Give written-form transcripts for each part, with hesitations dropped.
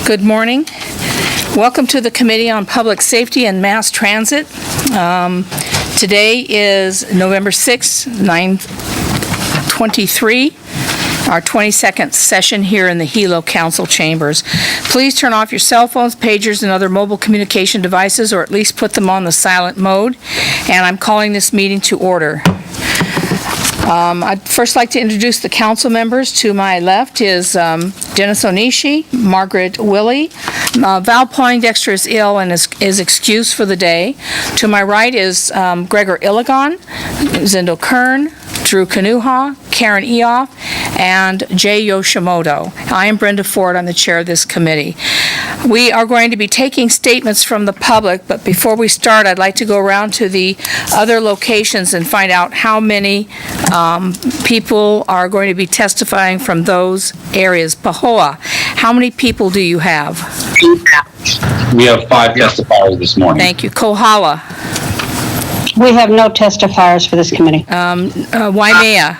Good morning. Welcome to the Committee on Public Safety and Mass Transit. Today is November 6th, 9/23, our 22nd session here in the Hilo Council Chambers. Please turn off your cell phones, pagers, and other mobile communication devices, or at least put them on the silent mode. And I'm calling this meeting to order. I'd first like to introduce the council members. To my left is Dennis Onishi, Margaret Willie. Val Poindexter is ill and is excused for the day. To my right is Gregor Illigan, Zindel Kern, Drew Kanuha, Karen Eoff, and Jay Yoshimoto. I am Brenda Ford. I'm the chair of this committee. We are going to be taking statements from the public, but before we start, I'd like to go around to the other locations and find out how many people are going to be testifying from those areas. Pahoa, how many people do you have? We have 5 testifiers this morning. Thank you. Kohala. We have no testifiers for this committee. Waimea.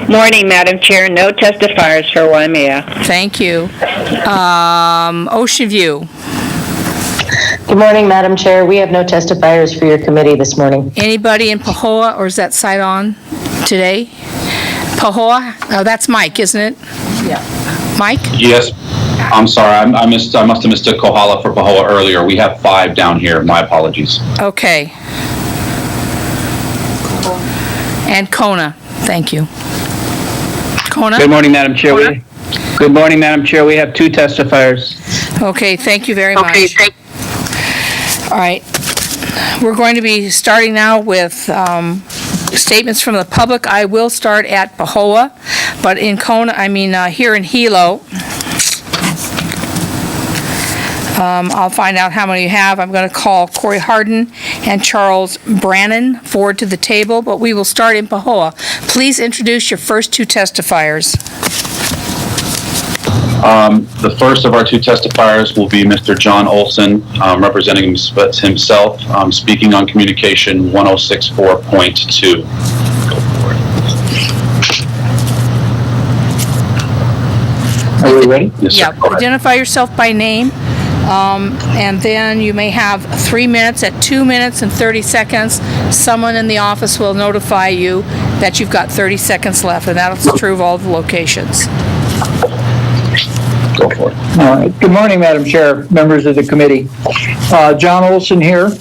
Morning, Madam Chair. No testifiers for Waimea. Thank you. Ocean View. Good morning, Madam Chair. We have no testifiers for your committee this morning. Anybody in Pahoa, or is that site on today? Pahoa? Oh, that's Mike, isn't it? Yeah. Mike? Yes. I'm sorry. I must have missed a Kohala for Pahoa earlier. We have 5 down here. My apologies. Okay. And Kona. Thank you. Kona? Good morning, Madam Chair. Good morning, Madam Chair. We have 2 testifiers. Okay, thank you very much. All right. We're going to be starting now with statements from the public. I will start at Pahoa, but in Kona, here in Hilo, I'll find out how many you have. I'm going to call Corey Harden and Charles Brannon forward to the table, but we will start in Pahoa. Please introduce your first 2 testifiers. The first of our 2 testifiers will be Mr. John Olson, representing himself, speaking on communication 1064.2. Go for it. Are we ready? Yes, sir. Yeah, identify yourself by name. And then you may have 3 minutes. At 2 minutes and 30 seconds, someone in the office will notify you that you've got 30 seconds left, and that's true of all the locations. Go for it. All right. Good morning, Madam Chair, members of the committee. John Olson here.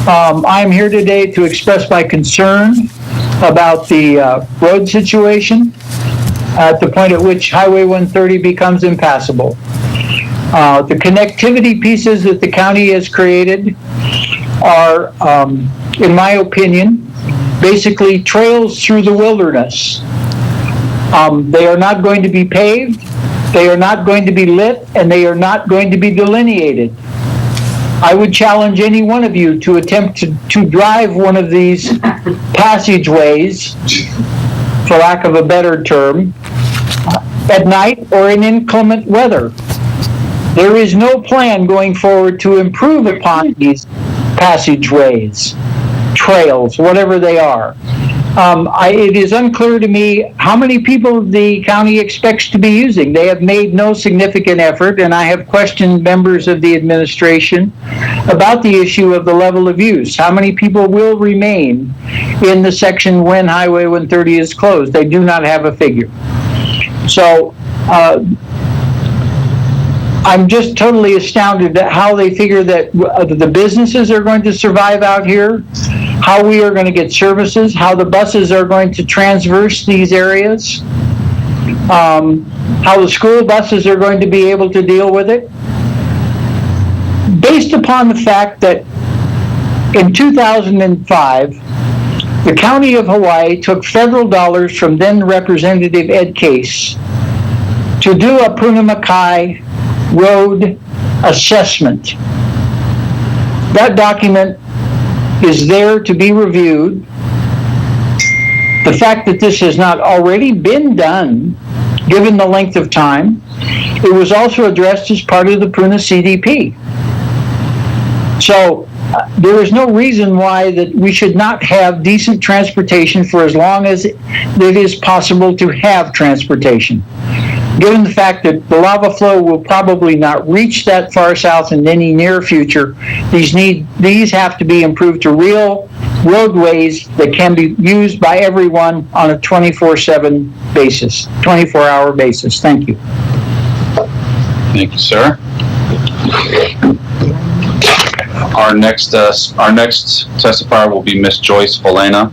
I'm here today to express my concern about the road situation at the point at which Highway 130 becomes impassable. The connectivity pieces that the county has created are, in my opinion, basically trails through the wilderness. They are not going to be paved, they are not going to be lit, and they are not going to be delineated. I would challenge any one of you to attempt to drive one of these passageways, for lack of a better term, at night or in inclement weather. There is no plan going forward to improve upon these passageways, trails, whatever they are. It is unclear to me how many people the county expects to be using. They have made no significant effort, and I have questioned members of the administration about the issue of the level of use. How many people will remain in the section when Highway 130 is closed? They do not have a figure. So, I'm just totally astounded at how they figure that the businesses are going to survive out here, how we are going to get services, how the buses are going to transverse these areas, how the school buses are going to be able to deal with it. Based upon the fact that in 2005, the County of Hawaii took federal dollars from then Representative Ed Case to do a Puna road assessment. That document is there to be reviewed. The fact that this has not already been done, given the length of time, it was also addressed as part of the Puna CDP. So there is no reason why that we should not have decent transportation for as long as it is possible to have transportation. Given the fact that the lava flow will probably not reach that far south in any near future, these have to be improved to real roadways that can be used by everyone on a 24/7 basis, 24-hour basis. Thank you. Thank you, sir. Our next testifier will be Ms. Joyce Valena,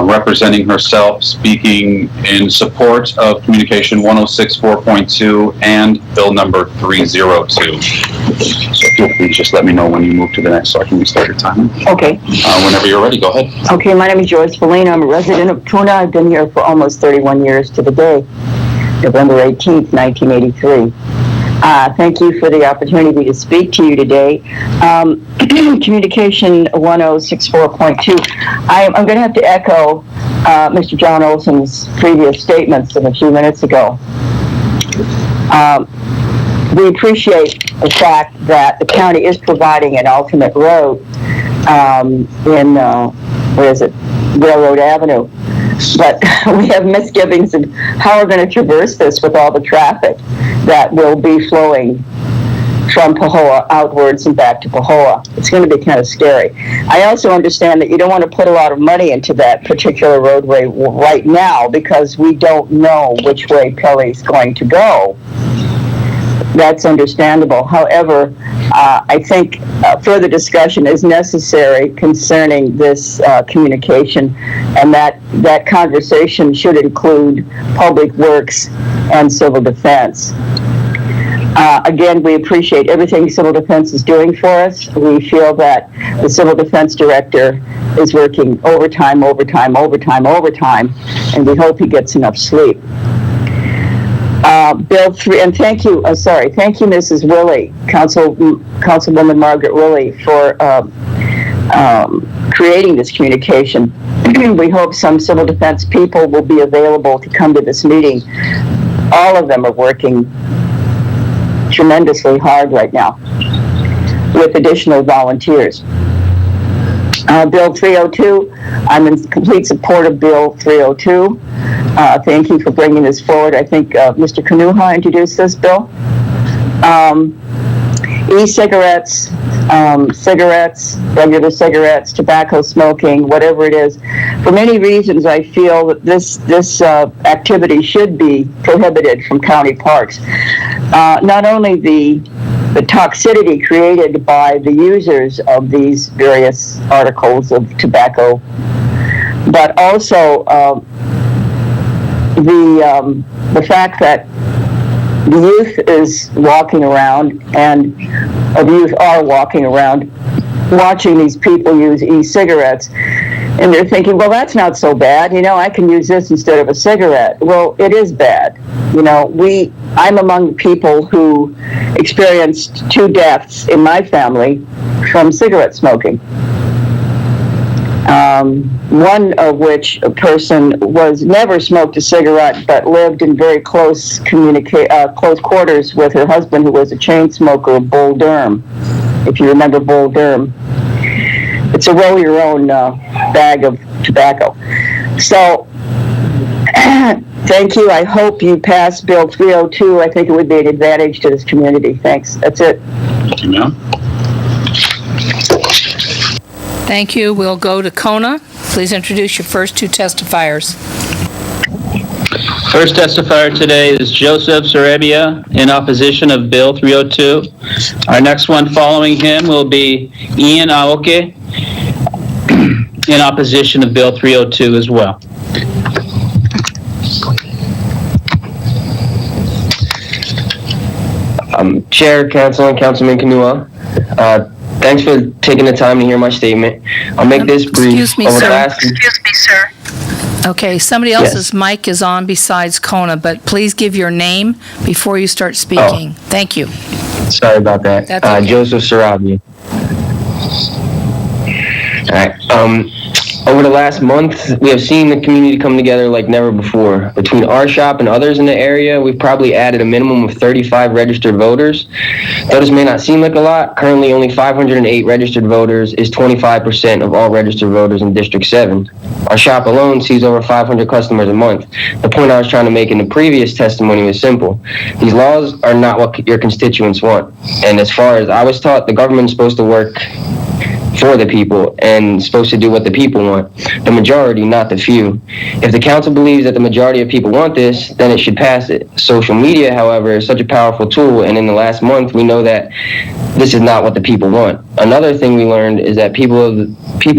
representing herself, speaking in support of Communication 1064.2 and Bill number 302. So if you'll please just let me know when you move to the next so I can restart your time. Okay. Whenever you're ready, go ahead. Okay, my name is Joyce Valena. I'm a resident of Puna. I've been here for almost 31 years to the day, November 18th, 1983. Thank you for the opportunity to speak to you today. Communication 1064.2. I'm going to have to echo Mr. John Olson's previous statements of a few minutes ago. We appreciate the fact that the county is providing an alternate road in, Railroad Avenue. But we have misgivings of how we're going to traverse this with all the traffic that will be flowing from Pahoa outwards and back to Pahoa. It's going to be kind of scary. I also understand that you don't want to put a lot of money into that particular roadway right now because we don't know which way Pelly's going to go. That's understandable. However, I think further discussion is necessary concerning this communication, and that conversation should include public works and civil defense. Again, we appreciate everything civil defense is doing for us. We feel that the civil defense director is working overtime, and we hope he gets enough sleep. Bill 3, and thank you, Mrs. Willie, Councilwoman Margaret Willie, for creating this communication. We hope some civil defense people will be available to come to this meeting. All of them are working tremendously hard right now with additional volunteers. Bill 302, I'm in complete support of Bill 302. Thank you for bringing this forward. I think Mr. Kanuha introduced this bill. E-cigarettes, cigarettes, regular cigarettes, tobacco smoking, whatever it is. For many reasons, I feel that this activity should be prohibited from county parks. Not only the toxicity created by the users of these various articles of tobacco, but also the fact that the youth is walking around and youth are walking around watching these people use e-cigarettes, and they're thinking, well, that's not so bad. I can use this instead of a cigarette. Well, it is bad. I'm among the people who experienced 2 deaths in my family from cigarette smoking. One of which a person never smoked a cigarette, but lived in very close quarters with her husband, who was a chain smoker of Bull Durham. If you remember Bull Durham, it's a roll your own bag of tobacco. So, thank you. I hope you pass Bill 302. I think it would be an advantage to this community. Thanks. That's it. Thank you, ma'am. Thank you. We'll go to Kona. Please introduce your first 2 testifiers. First testifier today is Joseph Sarabia in opposition of Bill 302. Our next one following him will be Ian Aoke in opposition of Bill 302 as well. Chair, Council, and Councilman Kanua, thanks for taking the time to hear my statement. I'll make this brief. Excuse me, sir. Okay, somebody else's mic is on besides Kona, but please give your name before you start speaking. Thank you. Sorry about that. That's okay. Joseph Sarabia. All right. Over the last month, we have seen the community come together like never before. Between our shop and others in the area, we've probably added a minimum of 35 registered voters. Though this may not seem like a lot, currently only 508 registered voters is 25% of all registered voters in District 7. Our shop alone sees over 500 customers a month. The point I was trying to make in the previous testimony was simple. These laws are not what your constituents want. And as far as I was taught, the government's supposed to work for the people and supposed to do what the people want. The majority, not the few. If the council believes that the majority of people want this, then it should pass it. Social media, however, is such a powerful tool, and in the last month, we know that this is not what the people want. Another thing we learned is that people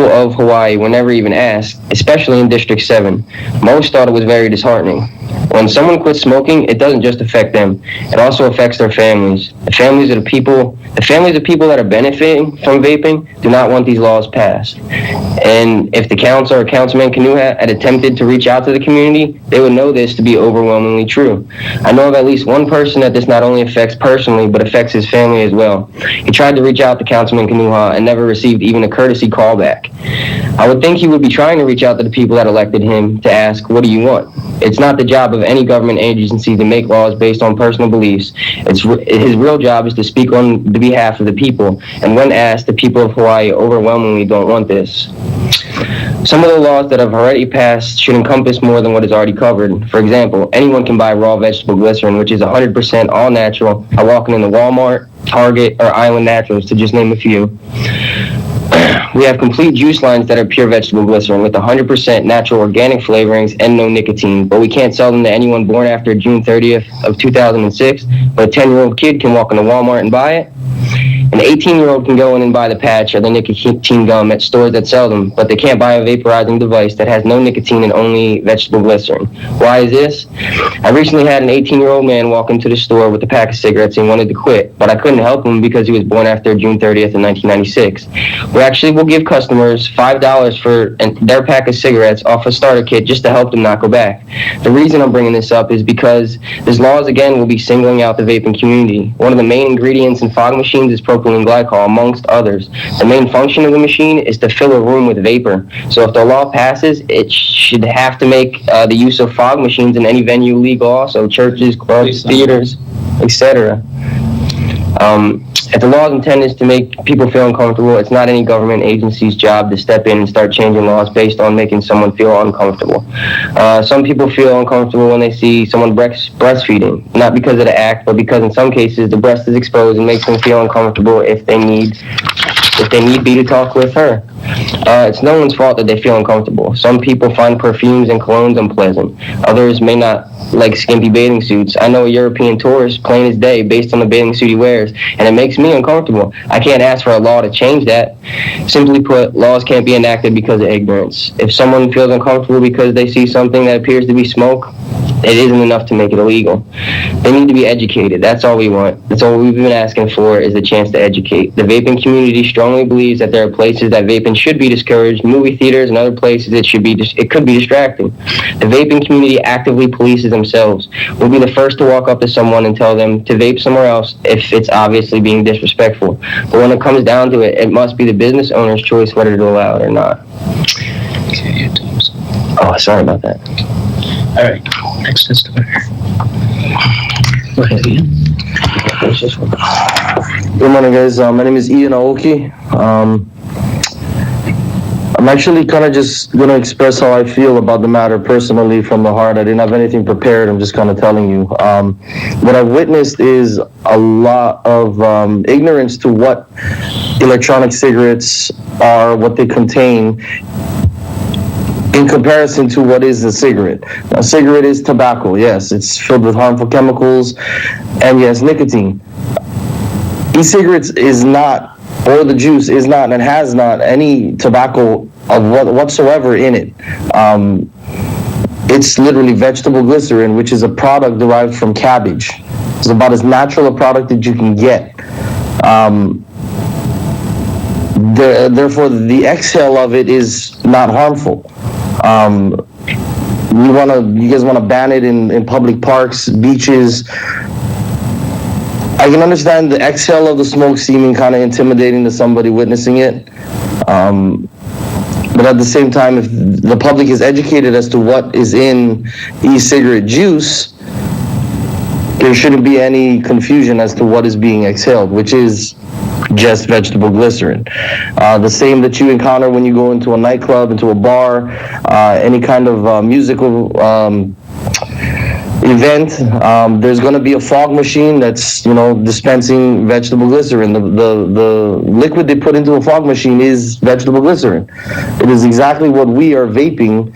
of Hawaii were never even asked, especially in District 7. Most thought it was very disheartening. When someone quits smoking, it doesn't just affect them. It also affects their families. The families of people that are benefiting from vaping do not want these laws passed. And if the council or Councilman Kanuha had attempted to reach out to the community, they would know this to be overwhelmingly true. I know of at least one person that this not only affects personally, but affects his family as well. He tried to reach out to Councilman Kanuha and never received even a courtesy call back. I would think he would be trying to reach out to the people that elected him to ask, what do you want? It's not the job of any government agency to make laws based on personal beliefs. His real job is to speak on the behalf of the people. And when asked, the people of Hawaii overwhelmingly don't want this. Some of the laws that have already passed should encompass more than what is already covered. For example, anyone can buy raw vegetable glycerin, which is 100% all natural, by walking into Walmart, Target, or Island Naturals, to just name a few. We have complete juice lines that are pure vegetable glycerin with 100% natural organic flavorings and no nicotine, but we can't sell them to anyone born after June 30th of 2006, but a 10-year-old kid can walk into Walmart and buy it. An 18-year-old can go in and buy the patch or the nicotine gum at stores that sell them, but they can't buy a vaporizing device that has no nicotine and only vegetable glycerin. Why is this? I recently had an 18-year-old man walk into the store with a pack of cigarettes and wanted to quit, but I couldn't help him because he was born after June 30th of 1996. We actually will give customers $5 for their pack of cigarettes off a starter kit just to help them not go back. The reason I'm bringing this up is because these laws, again, will be singling out the vaping community. One of the main ingredients in fog machines is propylene glycol, amongst others. The main function of the machine is to fill a room with vapor. So if the law passes, it should have to make the use of fog machines in any venue legal also, churches, clubs, theaters, etc. If the law's intent is to make people feel uncomfortable, it's not any government agency's job to step in and start changing laws based on making someone feel uncomfortable. Some people feel uncomfortable when they see someone breastfeeding, not because of the act, but because in some cases the breast is exposed and makes them feel uncomfortable if they need be to talk with her. It's no one's fault that they feel uncomfortable. Some people find perfumes and colognes unpleasant. Others may not like skimpy bathing suits. I know a European tourist, plain as day, based on the bathing suit he wears, and it makes me uncomfortable. I can't ask for a law to change that. Simply put, laws can't be enacted because of ignorance. If someone feels uncomfortable because they see something that appears to be smoke, it isn't enough to make it illegal. They need to be educated. That's all we want. That's all we've been asking for, is the chance to educate. The vaping community strongly believes that there are places that vaping should be discouraged, movie theaters and other places it could be distracting. The vaping community actively polices themselves. We'll be the first to walk up to someone and tell them to vape somewhere else if it's obviously being disrespectful. But when it comes down to it, it must be the business owner's choice whether to allow it or not. Oh, sorry about that. All right, next testifier. Go ahead, Ian. Good morning, guys. My name is Ian Aoki. I'm actually kind of just going to express how I feel about the matter personally from the heart. I didn't have anything prepared. I'm just kind of telling you. What I've witnessed is a lot of ignorance to what electronic cigarettes are, what they contain, in comparison to what is a cigarette. A cigarette is tobacco, yes. It's filled with harmful chemicals, and yes, nicotine. E-cigarettes is not, or the juice is not, and has not any tobacco of whatsoever in it. It's literally vegetable glycerin, which is a product derived from cabbage. It's about as natural a product that you can get. Therefore, the exhale of it is not harmful. You guys want to ban it in public parks, beaches. I can understand the exhale of the smoke seeming kind of intimidating to somebody witnessing it. But at the same time, if the public is educated as to what is in e-cigarette juice, there shouldn't be any confusion as to what is being exhaled, which is just vegetable glycerin. The same that you encounter when you go into a nightclub, into a bar, any kind of musical event. There's going to be a fog machine that's, dispensing vegetable glycerin. The liquid they put into a fog machine is vegetable glycerin. It is exactly what we are vaping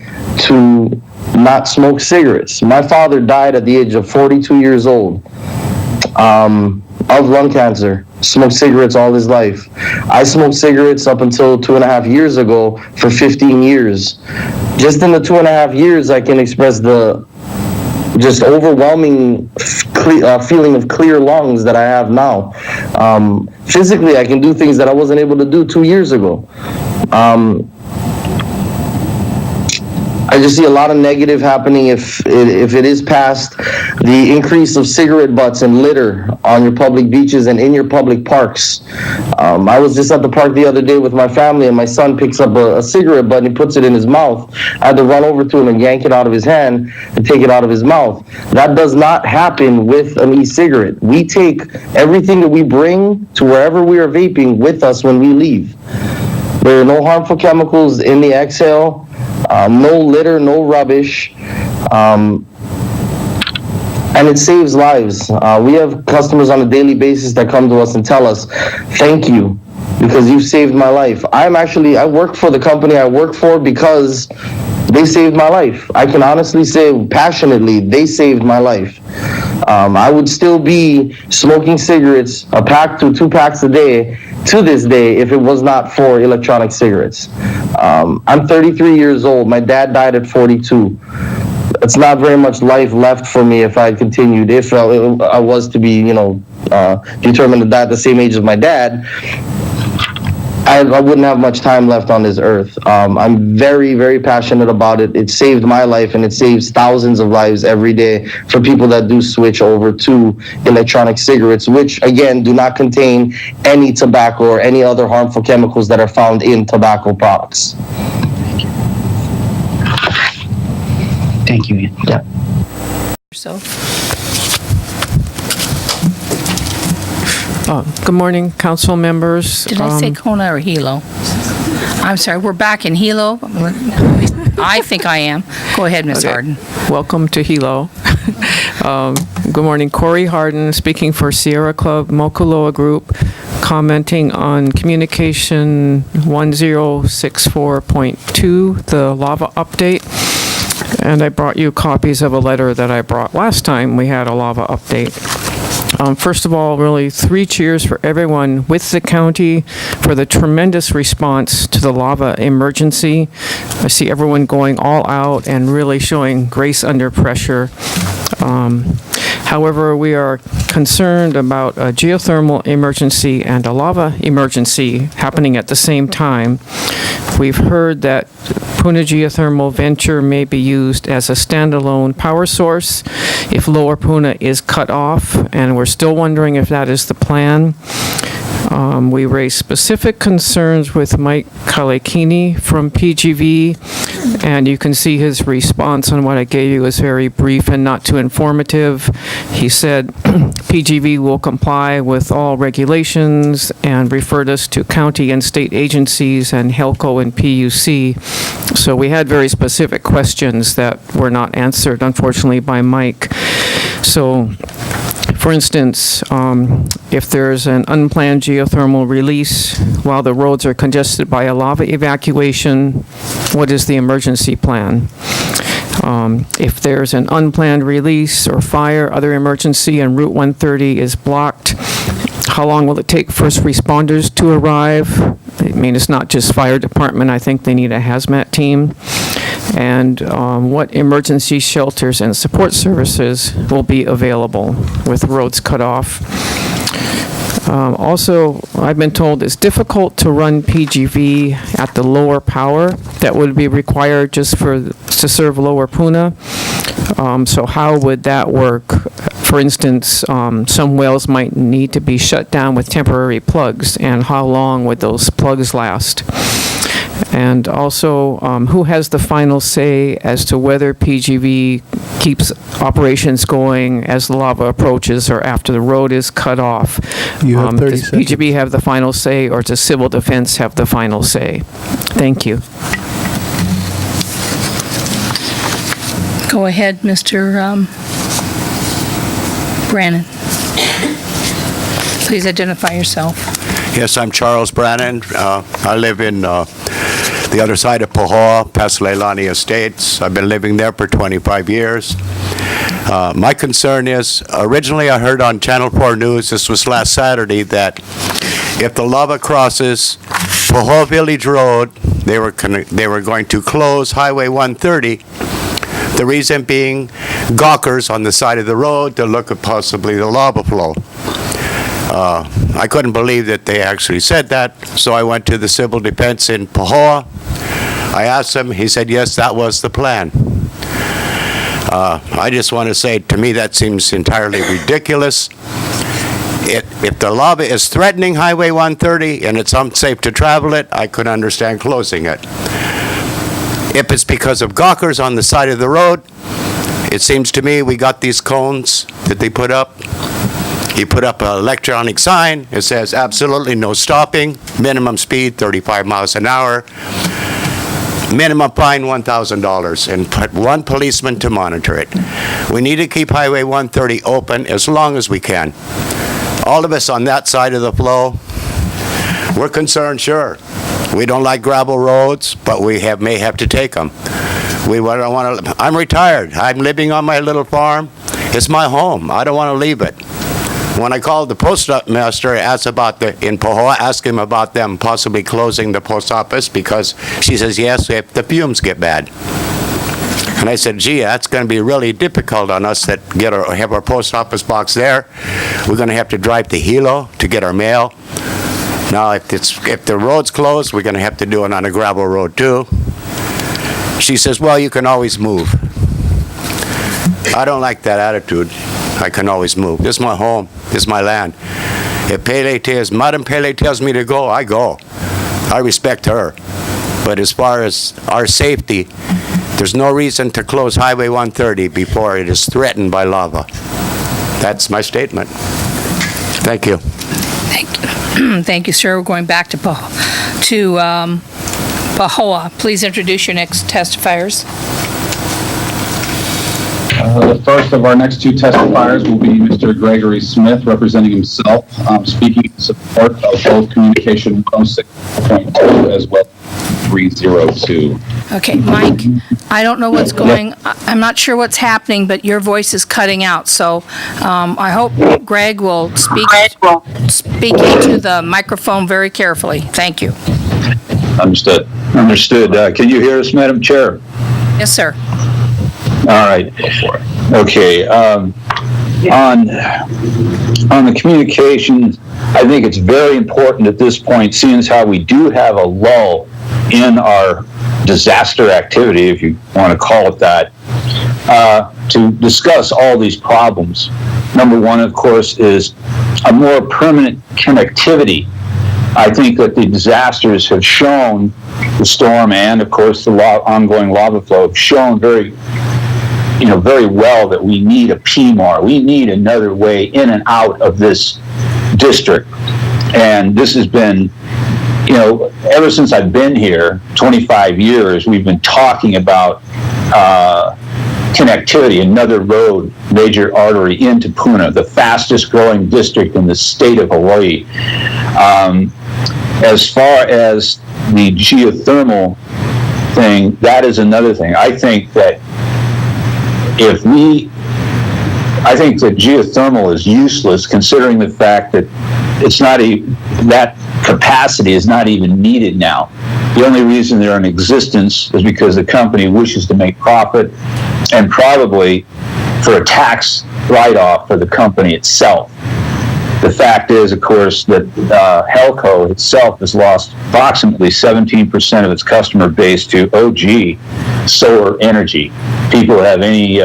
to not smoke cigarettes. My father died at the age of 42 years old of lung cancer. Smoked cigarettes all his life. I smoked cigarettes up until 2.5 years ago for 15 years. Just in the 2.5 years, I can express the just overwhelming feeling of clear lungs that I have now. Physically, I can do things that I wasn't able to do 2 years ago. I just see a lot of negative happening if it is passed. The increase of cigarette butts and litter on your public beaches and in your public parks. I was just at the park the other day with my family, and my son picks up a cigarette butt and he puts it in his mouth. I had to run over to him and yank it out of his hand and take it out of his mouth. That does not happen with an e-cigarette. We take everything that we bring to wherever we are vaping with us when we leave. There are no harmful chemicals in the exhale. No litter, no rubbish, and it saves lives. We have customers on a daily basis that come to us and tell us, thank you, because you saved my life. I work for the company I work for because they saved my life. I can honestly say passionately, they saved my life. I would still be smoking cigarettes, a pack to 2 packs a day, to this day, if it was not for electronic cigarettes. I'm 33 years old. My dad died at 42. It's not very much life left for me if I continued. If I was to be, determined to die at the same age as my dad, I wouldn't have much time left on this earth. I'm very, very passionate about it. It saved my life, and it saves thousands of lives every day for people that do switch over to electronic cigarettes, which, again, do not contain any tobacco or any other harmful chemicals that are found in tobacco products. Thank you, Ian. Yeah. So, Good morning, council members. did I say Kona or Hilo? I'm sorry, we're back in Hilo. I think I am. Go ahead, Ms. Okay. Harden. Welcome to Hilo. Good morning, Corey Harden, speaking for Sierra Club Mokuloa Group, commenting on communication 1064.2, the lava update. And I brought you copies of a letter that I brought last time we had a lava update. First of all, really 3 cheers for everyone with the county for the tremendous response to the lava emergency. I see everyone going all out and really showing grace under pressure. However, we are concerned about a geothermal emergency and a lava emergency happening at the same time. We've heard that Puna geothermal venture may be used as a standalone power source if Lower Puna is cut off, and we're still wondering if that is the plan. We raised specific concerns with Mike Kalekini from PGV, and you can see his response on what I gave you is very brief and not too informative. He said PGV will comply with all regulations and referred us to county and state agencies and HELCO and PUC. So we had very specific questions that were not answered, unfortunately, by Mike. So, for instance, if there's an unplanned geothermal release while the roads are congested by a lava evacuation, what is the emergency plan? If there's an unplanned release or fire, other emergency, and Route 130 is blocked, how long will it take first responders to arrive? I mean, it's not just fire department. I think they need a hazmat team. And what emergency shelters and support services will be available with roads cut off. Also, I've been told it's difficult to run PGV at the lower power that would be required just to serve Lower Puna. So how would that work? For instance, some wells might need to be shut down with temporary plugs, and how long would those plugs last? And also, who has the final say as to whether PGV keeps operations going as the lava approaches or after the road is cut off? You have 30 does seconds. PGV have the final say, or does Civil Defense have the final say? Thank you. Go ahead, Mr. Brannon. Please identify yourself. Yes, I'm Charles Brannon. I live in the other side of Pahoa, past Leilani Estates. I've been living there for 25 years. My concern is, originally I heard on Channel 4 News, this was last Saturday, that if the lava crosses Pahoa Village Road, they were going to close Highway 130. The reason being gawkers on the side of the road to look at possibly the lava flow. I couldn't believe that they actually said that, so I went to the Civil Defense in Pahoa. I asked him, he said, yes, that was the plan. I just want to say, to me, that seems entirely ridiculous. If the lava is threatening Highway 130 and it's unsafe to travel it, I could understand closing it. If it's because of gawkers on the side of the road, it seems to me we got these cones that they put up. You put up an electronic sign. It says absolutely no stopping, minimum speed 35 miles an hour, minimum fine $1,000, and put one policeman to monitor it. We need to keep Highway 130 open as long as we can. All of us on that side of the flow, we're concerned, sure. We don't like gravel roads, but we may have to take them. I'm retired. I'm living on my little farm. It's my home. I don't want to leave it. When I called the postmaster, asked about in Pahoa, asked him about them possibly closing the post office, because she says, yes, if the fumes get bad. And I said, gee, that's going to be really difficult on us that have our post office box there. We're going to have to drive to Hilo to get our mail. Now, if the road's closed, we're going to have to do it on a gravel road too. She says, well, you can always move. I don't like that attitude. I can always move. This is my home. This is my land. If Madam Pele tells me to go, I go. I respect her. But as far as our safety, there's no reason to close Highway 130 before it is threatened by lava. That's my statement. Thank you. Thank you, sir. We're going back to Pahoa. Please introduce your next testifiers. The first of our next two testifiers will be Mr. Gregory Smith, representing himself, speaking in support of both Communication 106.2 as well as 302. Okay, Mike, I don't know what's I'm not sure what's happening, but your voice is cutting out, so I hope Greg will speak into the microphone very carefully. Thank you. Understood. Can you hear us, Madam Chair? Yes, sir. All right. Okay. On the communication, I think it's very important at this point, seeing as how we do have a lull in our disaster activity, if you want to call it that, to discuss all these problems. Number one, of course, is a more permanent connectivity. I think that the disasters have shown, the storm and, of course, the ongoing lava flow have shown very well that we need a PMAR. We need another way in and out of this district. And this has been, ever since I've been here, 25 years, we've been talking about connectivity, another road, major artery into Puna, the fastest growing district in the state of Hawaii. As far as the geothermal thing, that is another thing. I think that geothermal is useless, considering the fact that that capacity is not even needed now. The only reason they're in existence is because the company wishes to make profit, and probably for a tax write-off for the company itself. The fact is, of course, that Helco itself has lost approximately 17% of its customer base to OG solar energy. People have any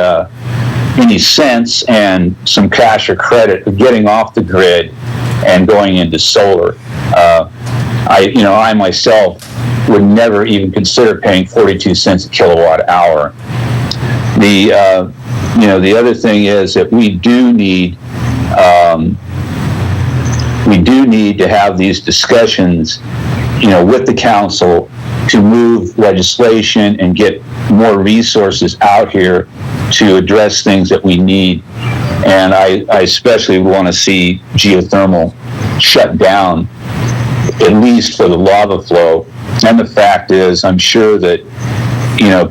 sense and some cash or credit of getting off the grid and going into solar. I myself would never even consider paying 42 cents a kilowatt hour. The other thing is that we do need to have these discussions, with the council to move legislation and get more resources out here to address things that we need. And I especially want to see geothermal shut down, at least for the lava flow. And the fact is, I'm sure that,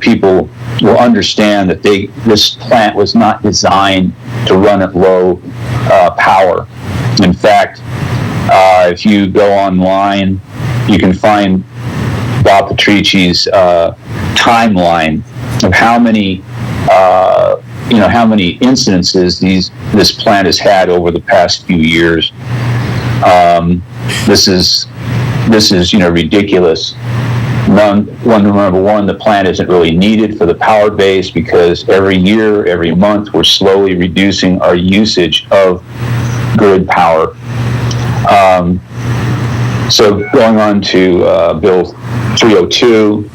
people will understand that this plant was not designed to run at low power. In fact, if you go online, you can find Bob Patrici's timeline of how many incidences this plant has had over the past few years. This is ridiculous. Number one, the plant isn't really needed for the power base because every year, every month, we're slowly reducing our usage of grid power. So going on to Bill 302,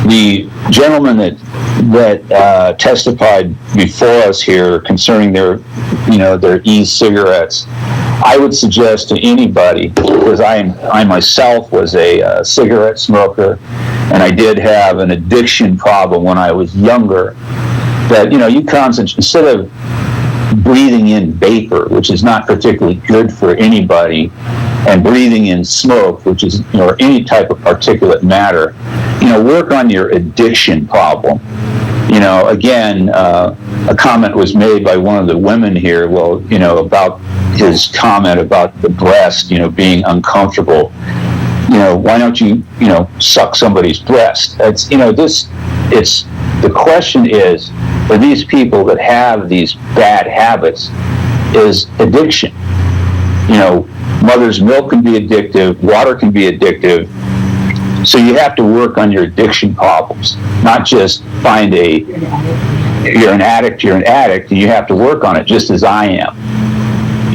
the gentleman that testified before us here concerning their e-cigarettes, I would suggest to anybody, because I myself was a cigarette smoker, and I did have an addiction problem when I was younger, that you concentrate, instead of breathing in vapor, which is not particularly good for anybody, and breathing in smoke, which is or any type of particulate matter, work on your addiction problem. Again, a comment was made by one of the women here, about his comment about the breast, being uncomfortable. Why don't you, suck somebody's breast? The question is, for these people that have these bad habits, is addiction. Mother's milk can be addictive, water can be addictive. So you have to work on your addiction problems, not just find you're an addict, and you have to work on it just as I am.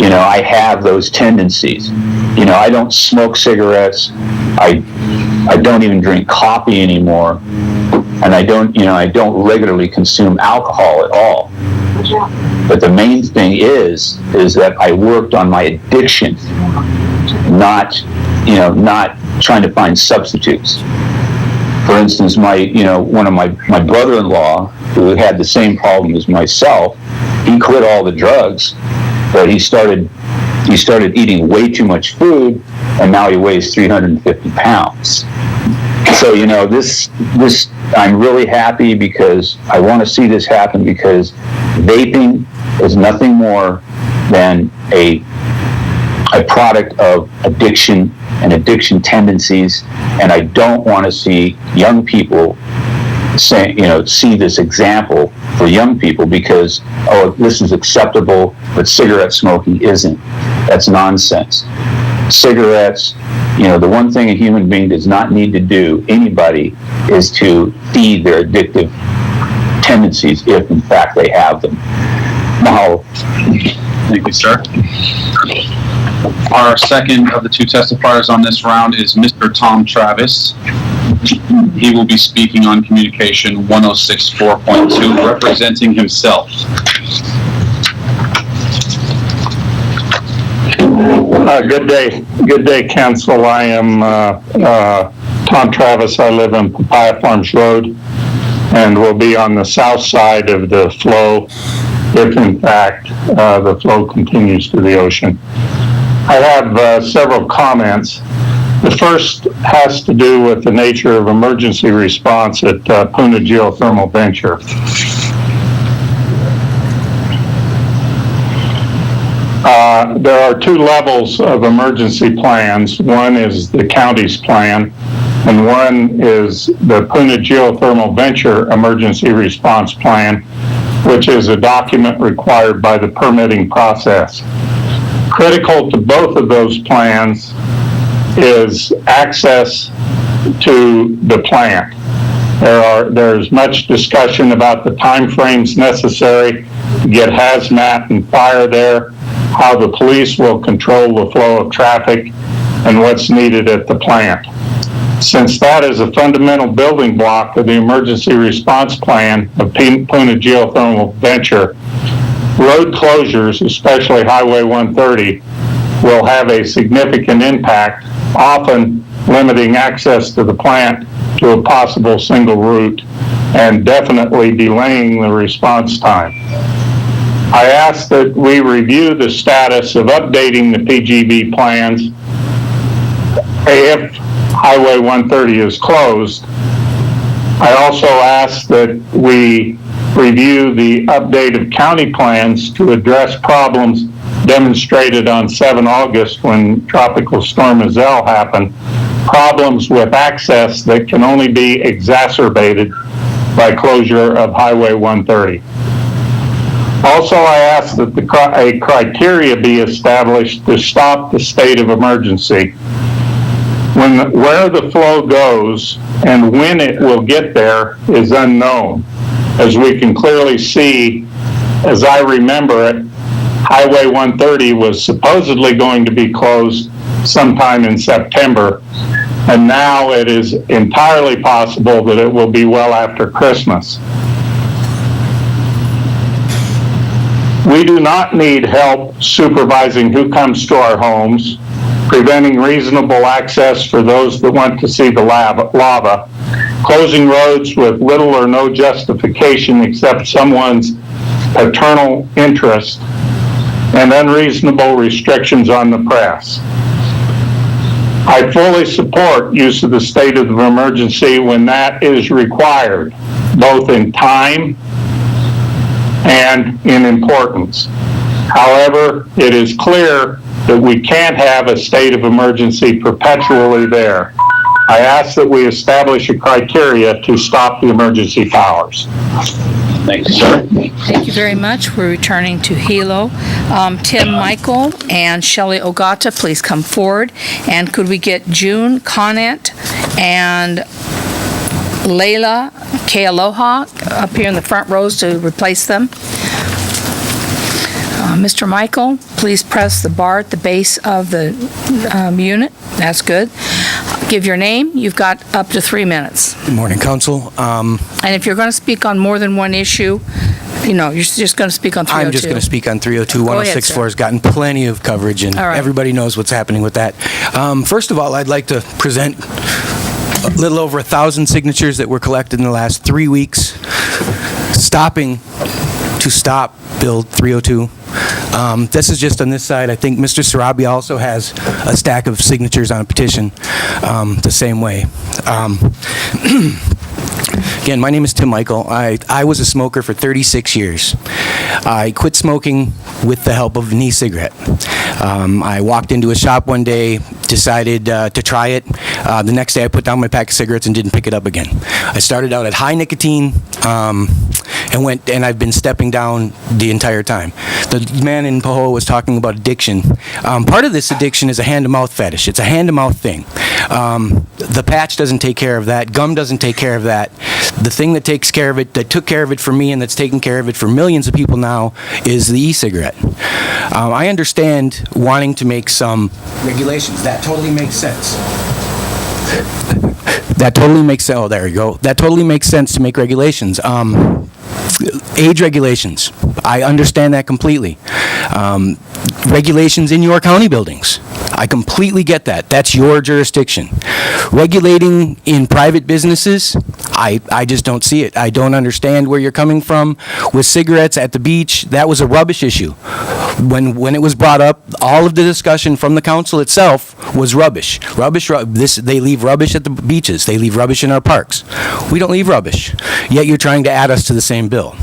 I have those tendencies. I don't smoke cigarettes. I don't even drink coffee anymore. And I don't regularly consume alcohol at all. But the main thing is that I worked on my addiction, not trying to find substitutes. For instance, one of my brother-in-law, who had the same problem as myself, he quit all the drugs, but he started eating way too much food, and now he weighs 350 pounds. So, this I'm really happy because I want to see this happen, because vaping is nothing more than a product of addiction and addiction tendencies, and I don't want to see young people see this example for young people because, this is acceptable, but cigarette smoking isn't. That's nonsense. Cigarettes, the one thing a human being does not need to do, anybody, is to feed their addictive tendencies if, in fact, they have them. Mahalo. Thank you, sir. Our second of the two testifiers on this round is Mr. Tom Travis. He will be speaking on communication 1064.2, representing himself. Good day, council. I am Tom Travis. I live on Papaya Farms Road, and will be on the south side of the flow if, in fact, the flow continues to the ocean. I have several comments. The first has to do with the nature of emergency response at Puna Geothermal Venture. There are two levels of emergency plans. One is the county's plan, and one is the Puna Geothermal Venture Emergency Response Plan, which is a document required by the permitting process. Critical to both of those plans is access to the plant. There's much discussion about the timeframes necessary to get hazmat and fire there, how the police will control the flow of traffic, and what's needed at the plant. Since that is a fundamental building block of the emergency response plan of Puna Geothermal Venture, road closures, especially Highway 130, will have a significant impact, often limiting access to the plant to a possible single route and definitely delaying the response time. I ask that we review the status of updating the PGV plans if Highway 130 is closed. I also ask that we review the update of county plans to address problems demonstrated on 7 August when Tropical Storm Azelle happened, problems with access that can only be exacerbated by closure of Highway 130. Also, I ask that a criteria be established to stop the state of emergency. Where the flow goes and when it will get there is unknown. As we can clearly see, as I remember it, Highway 130 was supposedly going to be closed sometime in September, and now it is entirely possible that it will be well after Christmas. We do not need help supervising who comes to our homes, preventing reasonable access for those that want to see the lava, closing roads with little or no justification except someone's paternal interest, and unreasonable restrictions on the press. I fully support use of the state of emergency when that is required, both in time and in importance. However, it is clear that we can't have a state of emergency perpetually there. I ask that we establish a criteria to stop the emergency powers. Thank you, sir. Thank you very much. We're returning to Hilo. Tim Michael and Shelley Ogata, please come forward. And could we get June Conant and Layla Kealoha up here in the front rows to replace them? Mr. Michael, please press the bar at the base of the unit. That's good. Give your name. You've got up to 3 minutes. Good morning, Council. And if you're going to speak on more than one issue, you're just going to speak on 302. I'm just going to speak on 302. 1064 has gotten plenty of coverage, and everybody knows what's happening with that. First of all, I'd like to present a little over 1,000 signatures that were collected in the last 3 weeks, stopping to stop Bill 302. This is just on this side. I think Mr. Sarabia also has a stack of signatures on a petition the same way. Again, my name is Tim Michael. I was a smoker for 36 years. I quit smoking with the help of an e-cigarette. I walked into a shop one day, decided to try it. The next day I put down my pack of cigarettes and didn't pick it up again. I started out at high nicotine and I've been stepping down the entire time. The man in Pahoa was talking about addiction. Part of this addiction is a hand-to-mouth fetish. It's a hand-to-mouth thing. The patch doesn't take care of that. Gum doesn't take care of that. The thing that takes care of it, that took care of it for me and that's taking care of it for millions of people now, is the e-cigarette. I understand wanting to make some regulations. That totally makes sense. That totally makes sense. Oh, there you go. That totally makes sense to make regulations. Age regulations. I understand that completely. Regulations in your county buildings. I completely get that. That's your jurisdiction. Regulating in private businesses, I just don't see it. I don't understand where you're coming from. With cigarettes at the beach, that was a rubbish issue. When it was brought up, all of the discussion from the council itself was rubbish. They leave rubbish at the beaches. They leave rubbish in our parks. We don't leave rubbish. Yet you're trying to add us to the same bill.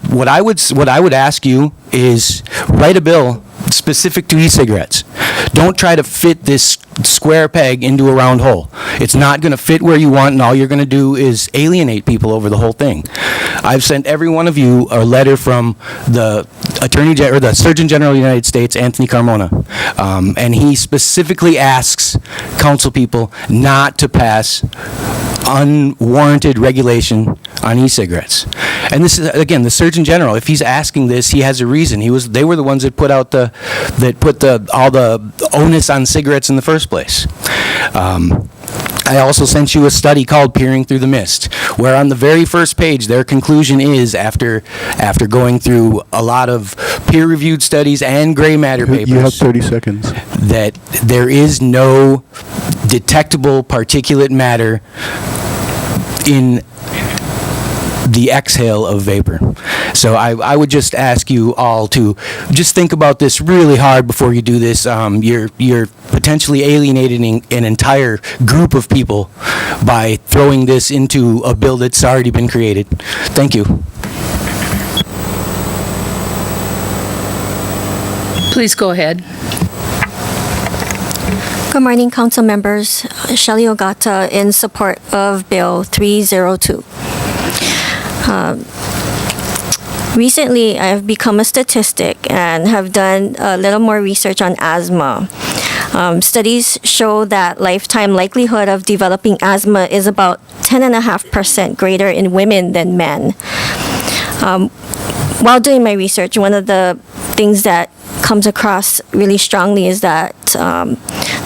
What I would ask you is write a bill specific to e-cigarettes. Don't try to fit this square peg into a round hole. It's not going to fit where you want, and all you're going to do is alienate people over the whole thing. I've sent every one of you a letter from the the Surgeon General of the United States, Anthony Carmona, and he specifically asks council people not to pass unwarranted regulation on e-cigarettes. And this is, again, the Surgeon General. If he's asking this, he has a reason. They were the ones that put out the that put all the onus on cigarettes in the first place. I also sent you a study called Peering Through the Mist, where on the very first page, their conclusion is, after going through a lot of peer-reviewed studies and gray matter papers, You have 30 seconds. that there is no detectable particulate matter in the exhale of vapor. So I would just ask you all to just think about this really hard before you do this. You're potentially alienating an entire group of people by throwing this into a bill that's already been created. Thank you. Please go ahead. Good morning, council members. Shelley Ogata in support of Bill 302. Recently, I've become a statistic and have done a little more research on asthma. Studies show that lifetime likelihood of developing asthma is about 10.5% greater in women than men. While doing my research, one of the things that comes across really strongly is that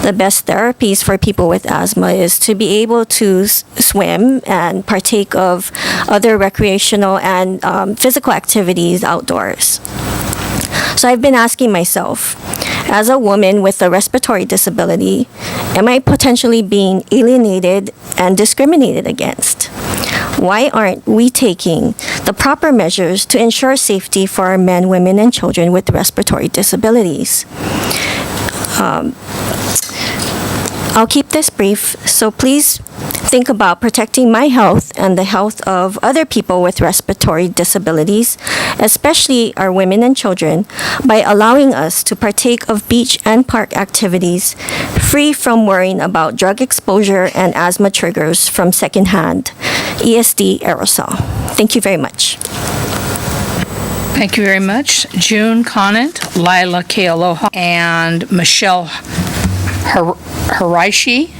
the best therapies for people with asthma is to be able to swim and partake of other recreational and physical activities outdoors. So I've been asking myself, as a woman with a respiratory disability, am I potentially being alienated and discriminated against? Why aren't we taking the proper measures to ensure safety for our men, women, and children with respiratory disabilities? I'll keep this brief, so please think about protecting my health and the health of other people with respiratory disabilities, especially our women and children, by allowing us to partake of beach and park activities free from worrying about drug exposure and asthma triggers from secondhand ESD aerosol. Thank you very much. Thank you very much. June Conant, Lila Kealoha, and Michelle Haraishi,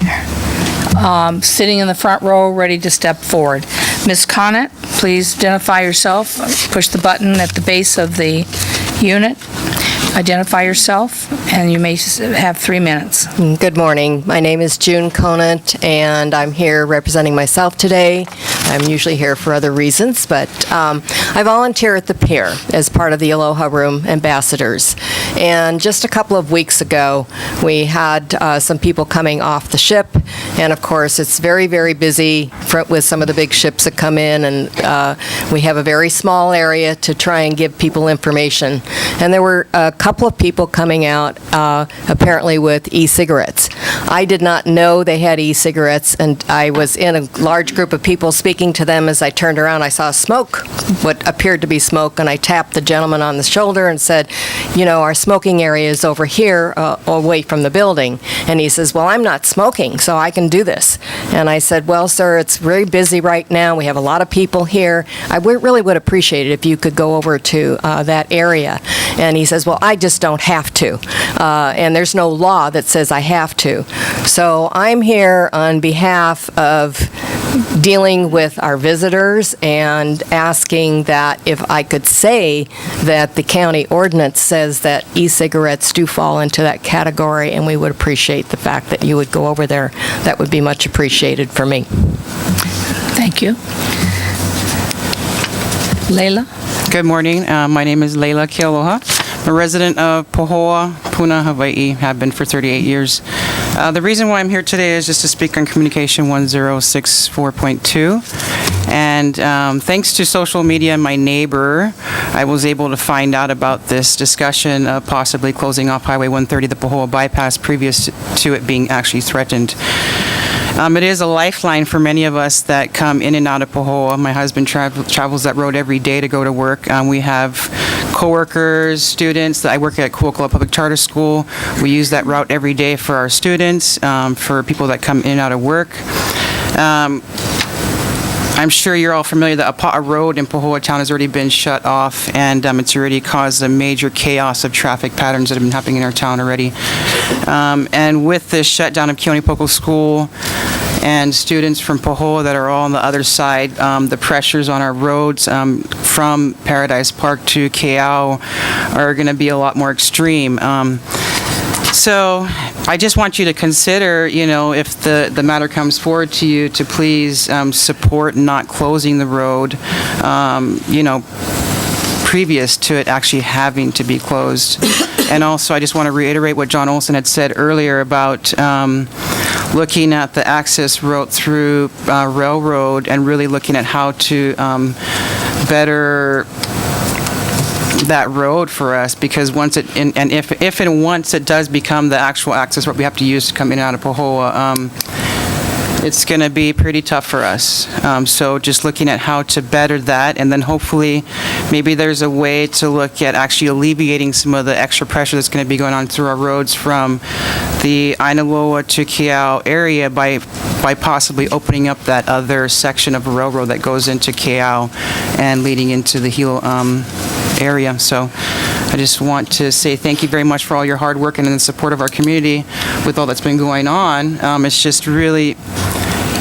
sitting in the front row, ready to step forward. Ms. Conant, please identify yourself. Push the button at the base of the unit. Identify yourself, and you may have 3 minutes. Good morning. My name is June Conant, and I'm here representing myself today. I'm usually here for other reasons, but I volunteer at the pier as part of the Aloha Room Ambassadors. And just a couple of weeks ago, we had some people coming off the ship, and of course, it's very, very busy with some of the big ships that come in, and we have a very small area to try and give people information. And there were a couple of people coming out apparently with e-cigarettes. I did not know they had e-cigarettes, and I was in a large group of people speaking to them. As I turned around, I saw smoke, what appeared to be smoke, and I tapped the gentleman on the shoulder and said, you know, our smoking area is over here away from the building. And he says, well, I'm not smoking, so I can do this. And I said, well, sir, it's very busy right now. We have a lot of people here. I really would appreciate it if you could go over to that area. And he says, well, I just don't have to. And there's no law that says I have to. So I'm here on behalf of dealing with our visitors and asking that if I could say that the county ordinance says that e-cigarettes do fall into that category, and we would appreciate the fact that you would go over there. That would be much appreciated for me. Thank you. Leila? Good morning. My name is Leila Kealoha. I'm a resident of Pohoa, Puna, Hawaii. Have been for 38 years. The reason why I'm here today is just to speak on Communication 1064.2. And thanks to social media and my neighbor, I was able to find out about this discussion of possibly closing off Highway 130, the Pohoa bypass, previous to it being actually threatened. It is a lifeline for many of us that come in and out of Pohoa. My husband travels that road every day to go to work. We have coworkers, students. I work at Kuokala Public Charter School. We use that route every day for our students, for people that come in and out of work. I'm sure you're all familiar that a road in Pohoa Town has already been shut off, and it's already caused a major chaos of traffic patterns that have been happening in our town already. And with this shutdown of Keonepoko School and students from Pohoa that are all on the other side. The pressures on our roads from Paradise Park to Keao are going to be a lot more extreme. So I just want you to consider, if the matter comes forward to you, to please support not closing the road, previous to it actually having to be closed. And also, I just want to reiterate what John Olson had said earlier about looking at the access road through Railroad and really looking at how to better that road for us, because once it, and if and once it does become the actual access road we have to use to come in and out of Pohoa, it's going to be pretty tough for us. So just looking at how to better that, and then hopefully maybe there's a way to look at actually alleviating some of the extra pressure that's going to be going on through our roads from the Ainaloa to Keao area by possibly opening up that other section of railroad that goes into Keao and leading into the Hilo area. So I just want to say thank you very much for all your hard work and in the support of our community with all that's been going on. It's just really,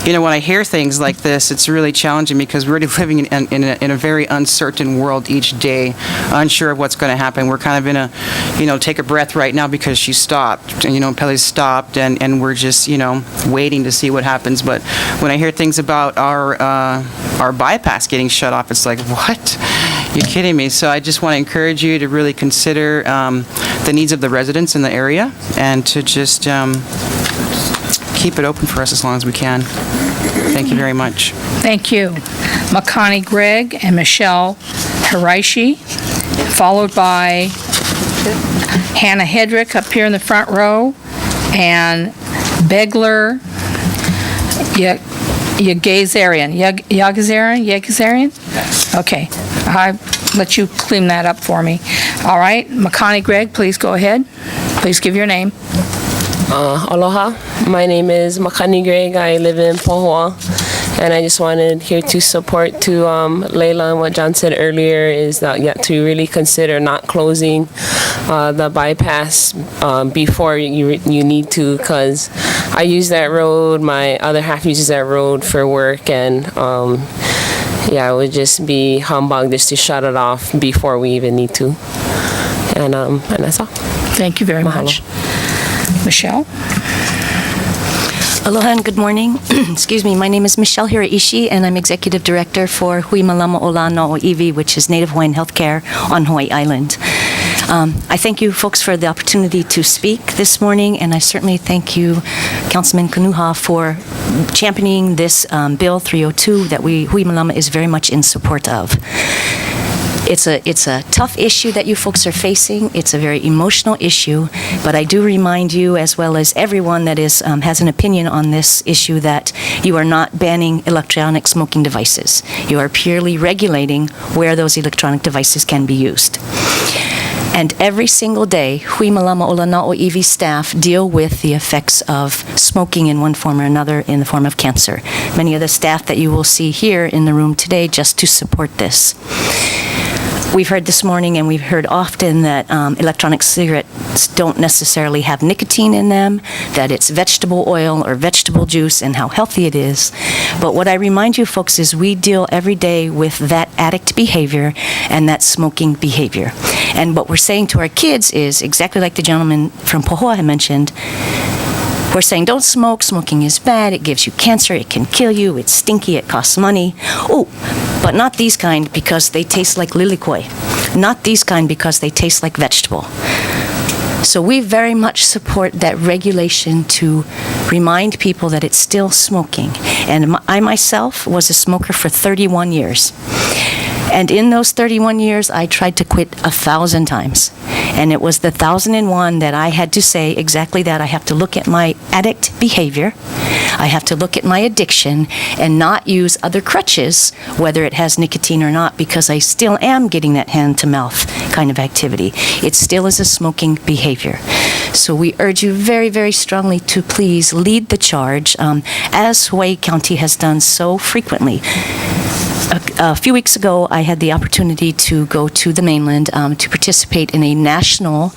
when I hear things like this, it's really challenging because we're already living in a very uncertain world each day, unsure of what's going to happen. We're kind of in a, take a breath right now because she stopped, and, Pele's stopped, and we're just, waiting to see what happens. But when I hear things about our bypass getting shut off, it's like, what? You're kidding me. So I just want to encourage you to really consider the needs of the residents in the area and to just keep it open for us as long as we can. Thank you very much. Thank you. Makani Gregg and Michelle Hiraishi, followed by Hannah Hedrick up here in the front row, and Begler Yagazarian? Okay. I'll let you clean that up for me. All right. Makani Gregg, please go ahead. Please give your name. Aloha. My name is Makani Gregg. I live in Pohoa. And I just wanted here to support to Layla and what John said earlier is that you have to really consider not closing the bypass before you need to, because I use that road. My other half uses that road for work, and it would just be humbug just to shut it off before we even need to. And that's all. Thank you very much. Michelle? Aloha and good morning. Excuse me, my name is Michelle Hiraishi, and I'm Executive Director for Hui Malama Ola No'oiwi, which is Native Hawaiian Healthcare on Hawaii Island. I thank you folks for the opportunity to speak this morning, and I certainly thank you, Councilman Kanuha, for championing this Bill 302 that Hui Malama is very much in support of. It's a tough issue that you folks are facing. It's a very emotional issue, but I do remind you, as well as everyone that is has an opinion on this issue, that you are not banning electronic smoking devices. You are purely regulating where those electronic devices can be used. And every single day, Hui Malama Ola No'oiwi staff deal with the effects of smoking in one form or another in the form of cancer. Many of the staff that you will see here in the room today just to support this. We've heard this morning, and we've heard often, that electronic cigarettes don't necessarily have nicotine in them, that it's vegetable oil or vegetable juice, and how healthy it is. But what I remind you folks is we deal every day with that addict behavior and that smoking behavior. And what we're saying to our kids is exactly like the gentleman from Pohoa had mentioned. We're saying, don't smoke. Smoking is bad. It gives you cancer. It can kill you. It's stinky. It costs money. Oh, but not these kind because they taste like lilikoi. Not these kind because they taste like vegetable. So we very much support that regulation to remind people that it's still smoking. And I myself was a smoker for 31 years. And in those 31 years, I tried to quit 1,000 times. And it was the 1,001 that I had to say exactly that. I have to look at my addict behavior. I have to look at my addiction and not use other crutches, whether it has nicotine or not, because I still am getting that hand-to-mouth kind of activity. It still is a smoking behavior. So we urge you very, very strongly to please lead the charge, as Hawaii County has done so frequently. a few weeks ago, I had the opportunity to go to the mainland to participate in a national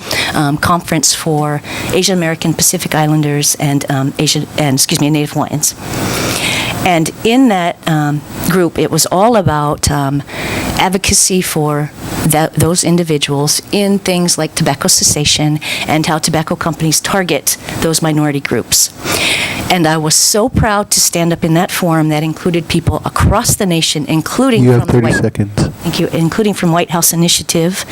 conference for Asian American Pacific Islanders and Native Hawaiians. And in that group, it was all about advocacy for those individuals in things like tobacco cessation and how tobacco companies target those minority groups. And I was so proud to stand up in that forum that included people across the nation, including You have 30 seconds. Thank you, including from White House Initiative.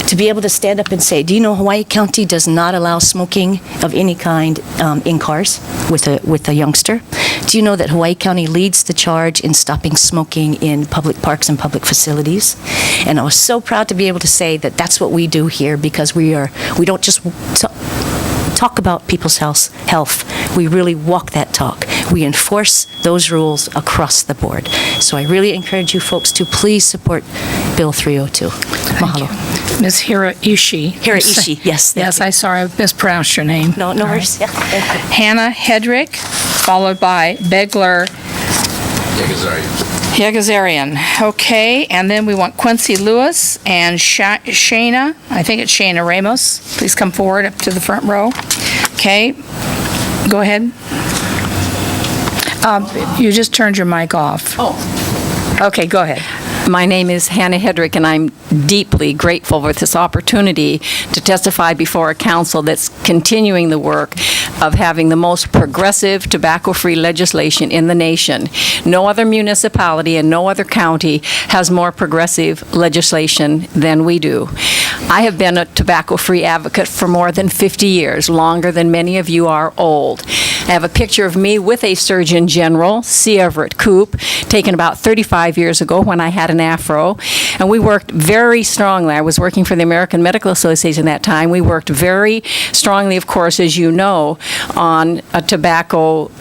To be able to stand up and say, do you know Hawaii County does not allow smoking of any kind in cars with a youngster? Do you know that Hawaii County leads the charge in stopping smoking in public parks and public facilities? And I was so proud to be able to say that that's what we do here, because we don't just talk about people's health. We really walk that talk. We enforce those rules across the board. So I really encourage you folks to please support Bill 302. Mahalo. Ms. Hiraishi. Hiraishi, yes. Yes, I'm sorry, I mispronounced your name. No worries. Yeah, thank you. Hannah Hedrick, followed by Begler Yegazarian. Okay, and then we want Quincy Lewis and Shayna, I think it's Shayna Ramos. Please come forward up to the front row. Okay, go ahead. You just turned your mic off. Oh. Okay, go ahead. My name is Hannah Hedrick, and I'm deeply grateful for this opportunity to testify before a council that's continuing the work of having the most progressive tobacco-free legislation in the nation. No other municipality and no other county has more progressive legislation than we do. I have been a tobacco-free advocate for more than 50 years, longer than many of you are old. I have a picture of me with a Surgeon General, C. Everett Koop, taken about 35 years ago when I had an afro, and we worked very strongly. I was working for the American Medical Association at that time. We worked very strongly, of course, as you know, on a tobacco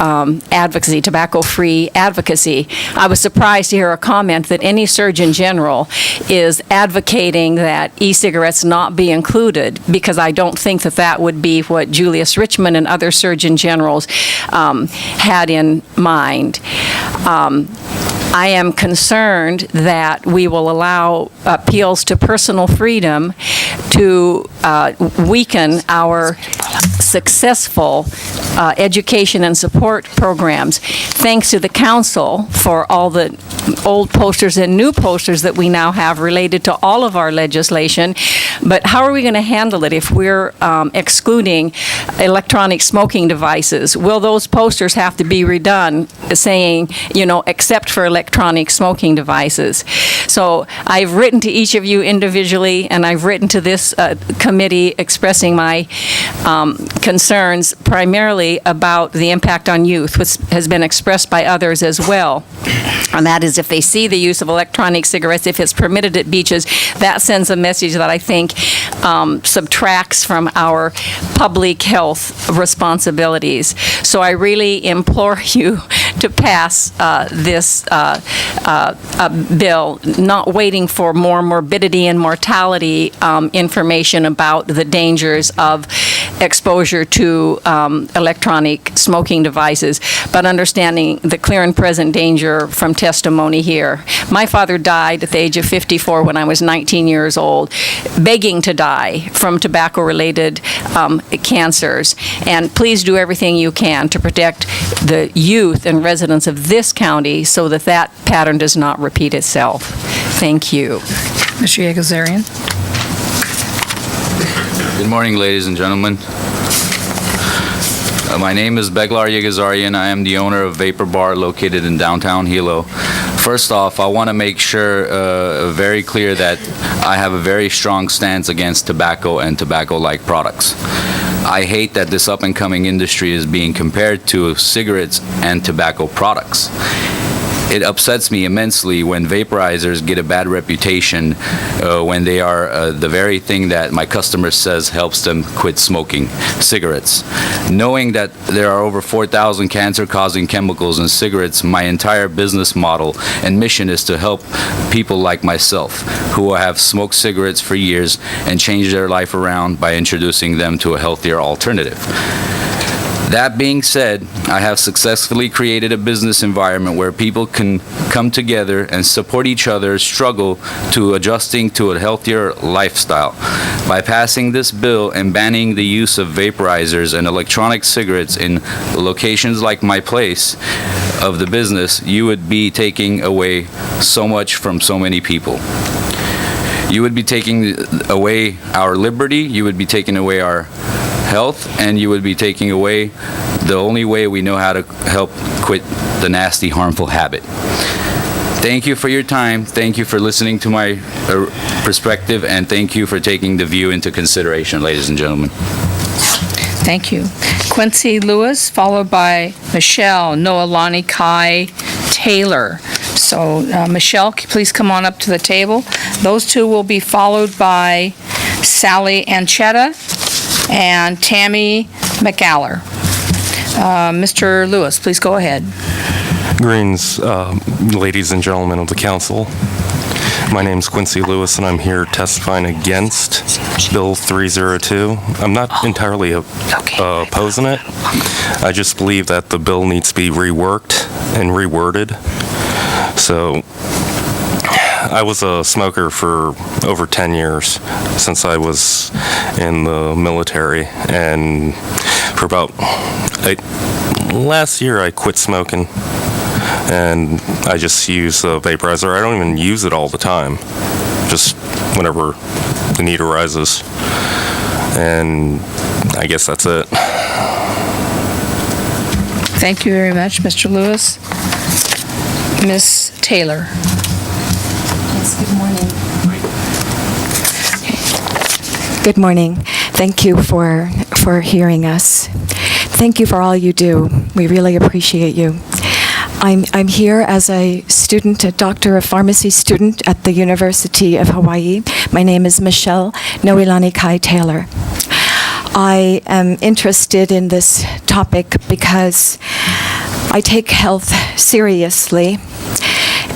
advocacy, tobacco-free advocacy. I was surprised to hear a comment that any Surgeon General is advocating that e-cigarettes not be included, because I don't think that that would be what Julius Richmond and other Surgeon Generals had in mind. I am concerned that we will allow appeals to personal freedom to weaken our successful education and support programs. Thanks to the council for all the old posters and new posters that we now have related to all of our legislation. But how are we going to handle it if we're excluding electronic smoking devices? Will those posters have to be redone saying, except for electronic smoking devices? So I've written to each of you individually, and I've written to this committee expressing my concerns primarily about the impact on youth, which has been expressed by others as well. And that is, if they see the use of electronic cigarettes, if it's permitted at beaches, that sends a message that I think subtracts from our public health responsibilities. So I really implore you to pass this bill, not waiting for more morbidity and mortality information about the dangers of exposure to electronic smoking devices, but understanding the clear and present danger from testimony here. My father died at the age of 54 when I was 19 years old, begging to die from tobacco-related cancers. And please do everything you can to protect the youth and residents of this county so that that pattern does not repeat itself. Thank you. Mr. Yegazarian. Good morning, ladies and gentlemen. My name is Beglar Yegazarian. I am the owner of Vapor Bar located in downtown Hilo. First off, I want to make sure very clear that I have a very strong stance against tobacco and tobacco-like products. I hate that this up-and-coming industry is being compared to cigarettes and tobacco products. It upsets me immensely when vaporizers get a bad reputation when they are the very thing that my customer says helps them quit smoking, cigarettes. Knowing that there are over 4,000 cancer-causing chemicals in cigarettes, my entire business model and mission is to help people like myself who have smoked cigarettes for years and change their life around by introducing them to a healthier alternative. That being said, I have successfully created a business environment where people can come together and support each other's struggle to adjusting to a healthier lifestyle. By passing this bill and banning the use of vaporizers and electronic cigarettes in locations like my place of the business, you would be taking away so much from so many people. You would be taking away our liberty, you would be taking away our health, and you would be taking away the only way we know how to help quit the nasty, harmful habit. Thank you for your time. Thank you for listening to my perspective, and thank you for taking the view into consideration, ladies and gentlemen. Thank you. Quincy Lewis, followed by Michelle Noelani Kai Taylor. So, Michelle, please come on up to the table. Those two will be followed by Sally Anchetta and Tammy McAllar. Mr. Lewis, please go ahead. Greetings, ladies and gentlemen of the council. My name is Quincy Lewis, and I'm here testifying against Bill 302. I'm not entirely opposing it. I just believe that the bill needs to be reworked and reworded. So, I was a smoker for over 10 years since I was in the military, and for about last year I quit smoking, and I just use a vaporizer. I don't even use it all the time, just whenever the need arises, and I guess that's it. Thank you very much, Mr. Lewis. Ms. Taylor. Yes, good morning. Good morning. Thank you for hearing us. Thank you for all you do. We really appreciate you. I'm here as a student, a Doctor of Pharmacy student at the University of Hawaii. My name is Michelle Noelani Kai Taylor. I am interested in this topic because I take health seriously,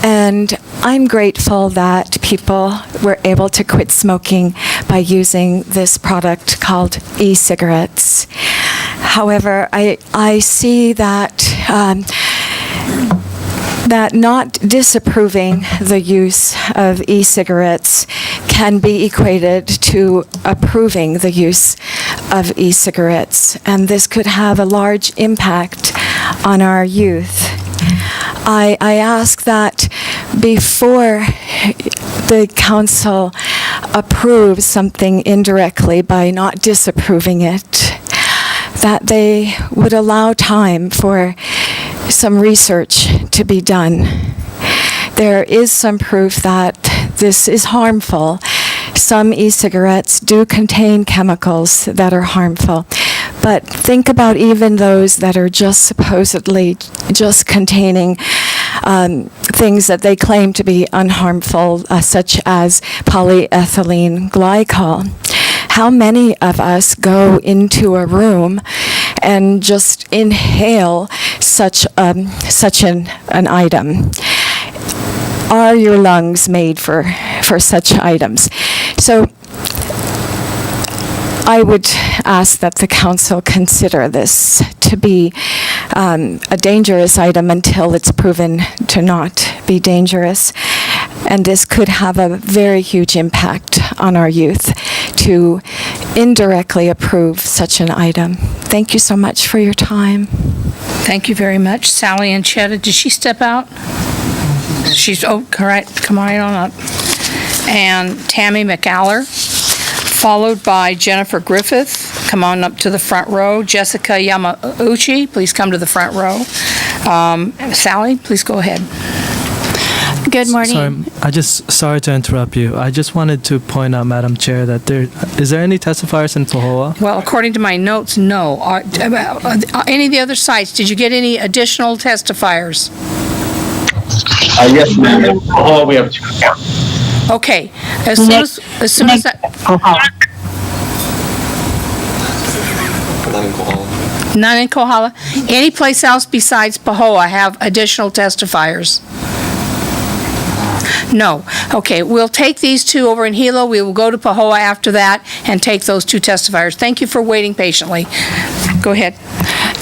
and I'm grateful that people were able to quit smoking by using this product called e-cigarettes. However, I see that that not disapproving the use of e-cigarettes can be equated to approving the use of e-cigarettes, and this could have a large impact on our youth. I ask that before the council approves something indirectly by not disapproving it, that they would allow time for some research to be done. There is some proof that this is harmful. Some e-cigarettes do contain chemicals that are harmful. But think about even those that are just supposedly just containing things that they claim to be unharmful, such as polyethylene glycol. How many of us go into a room and just inhale such an item? Are your lungs made for such items? So I would ask that the council consider this to be a dangerous item until it's proven to not be dangerous. And this could have a very huge impact on our youth to indirectly approve such an item. Thank you so much for your time. Thank you very much. Sally Anchetta, did she step out? She's, oh, correct, come right on up. And Tammy McAllar, followed by Jennifer Griffith. Come on up to the front row. Jessica Yamauchi, please come to the front row. Sally, please go ahead. Good morning. Sorry to interrupt you. I just wanted to point out, Madam Chair, that is there any testifiers in Pahoa? Well, according to my notes, no. Any of the other sites, did you get any additional testifiers? Yes, ma'am. In Pahoa, we have 2. Okay. As soon as that. None in Kohala. Any place else besides Pahoa have additional testifiers? No. Okay, we'll take these two over in Hilo. We will go to Pahoa after that and take those 2 testifiers. Thank you for waiting patiently. Go ahead.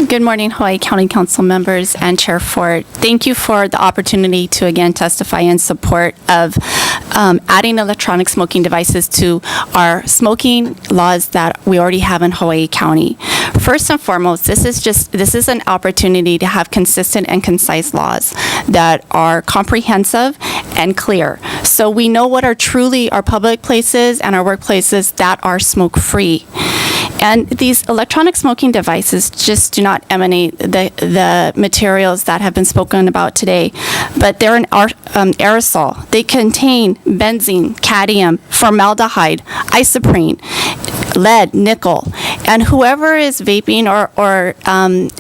Good morning, Hawaii County Council members and Chair Ford. Thank you for the opportunity to again testify in support of adding electronic smoking devices to our smoking laws that we already have in Hawaii County. First and foremost, this is an opportunity to have consistent and concise laws that are comprehensive and clear. So we know what are truly our public places and our workplaces that are smoke-free. And these electronic smoking devices just do not emanate the materials that have been spoken about today, but they're an aerosol. They contain benzene, cadmium, formaldehyde, isoprene, lead, nickel, and whoever is vaping or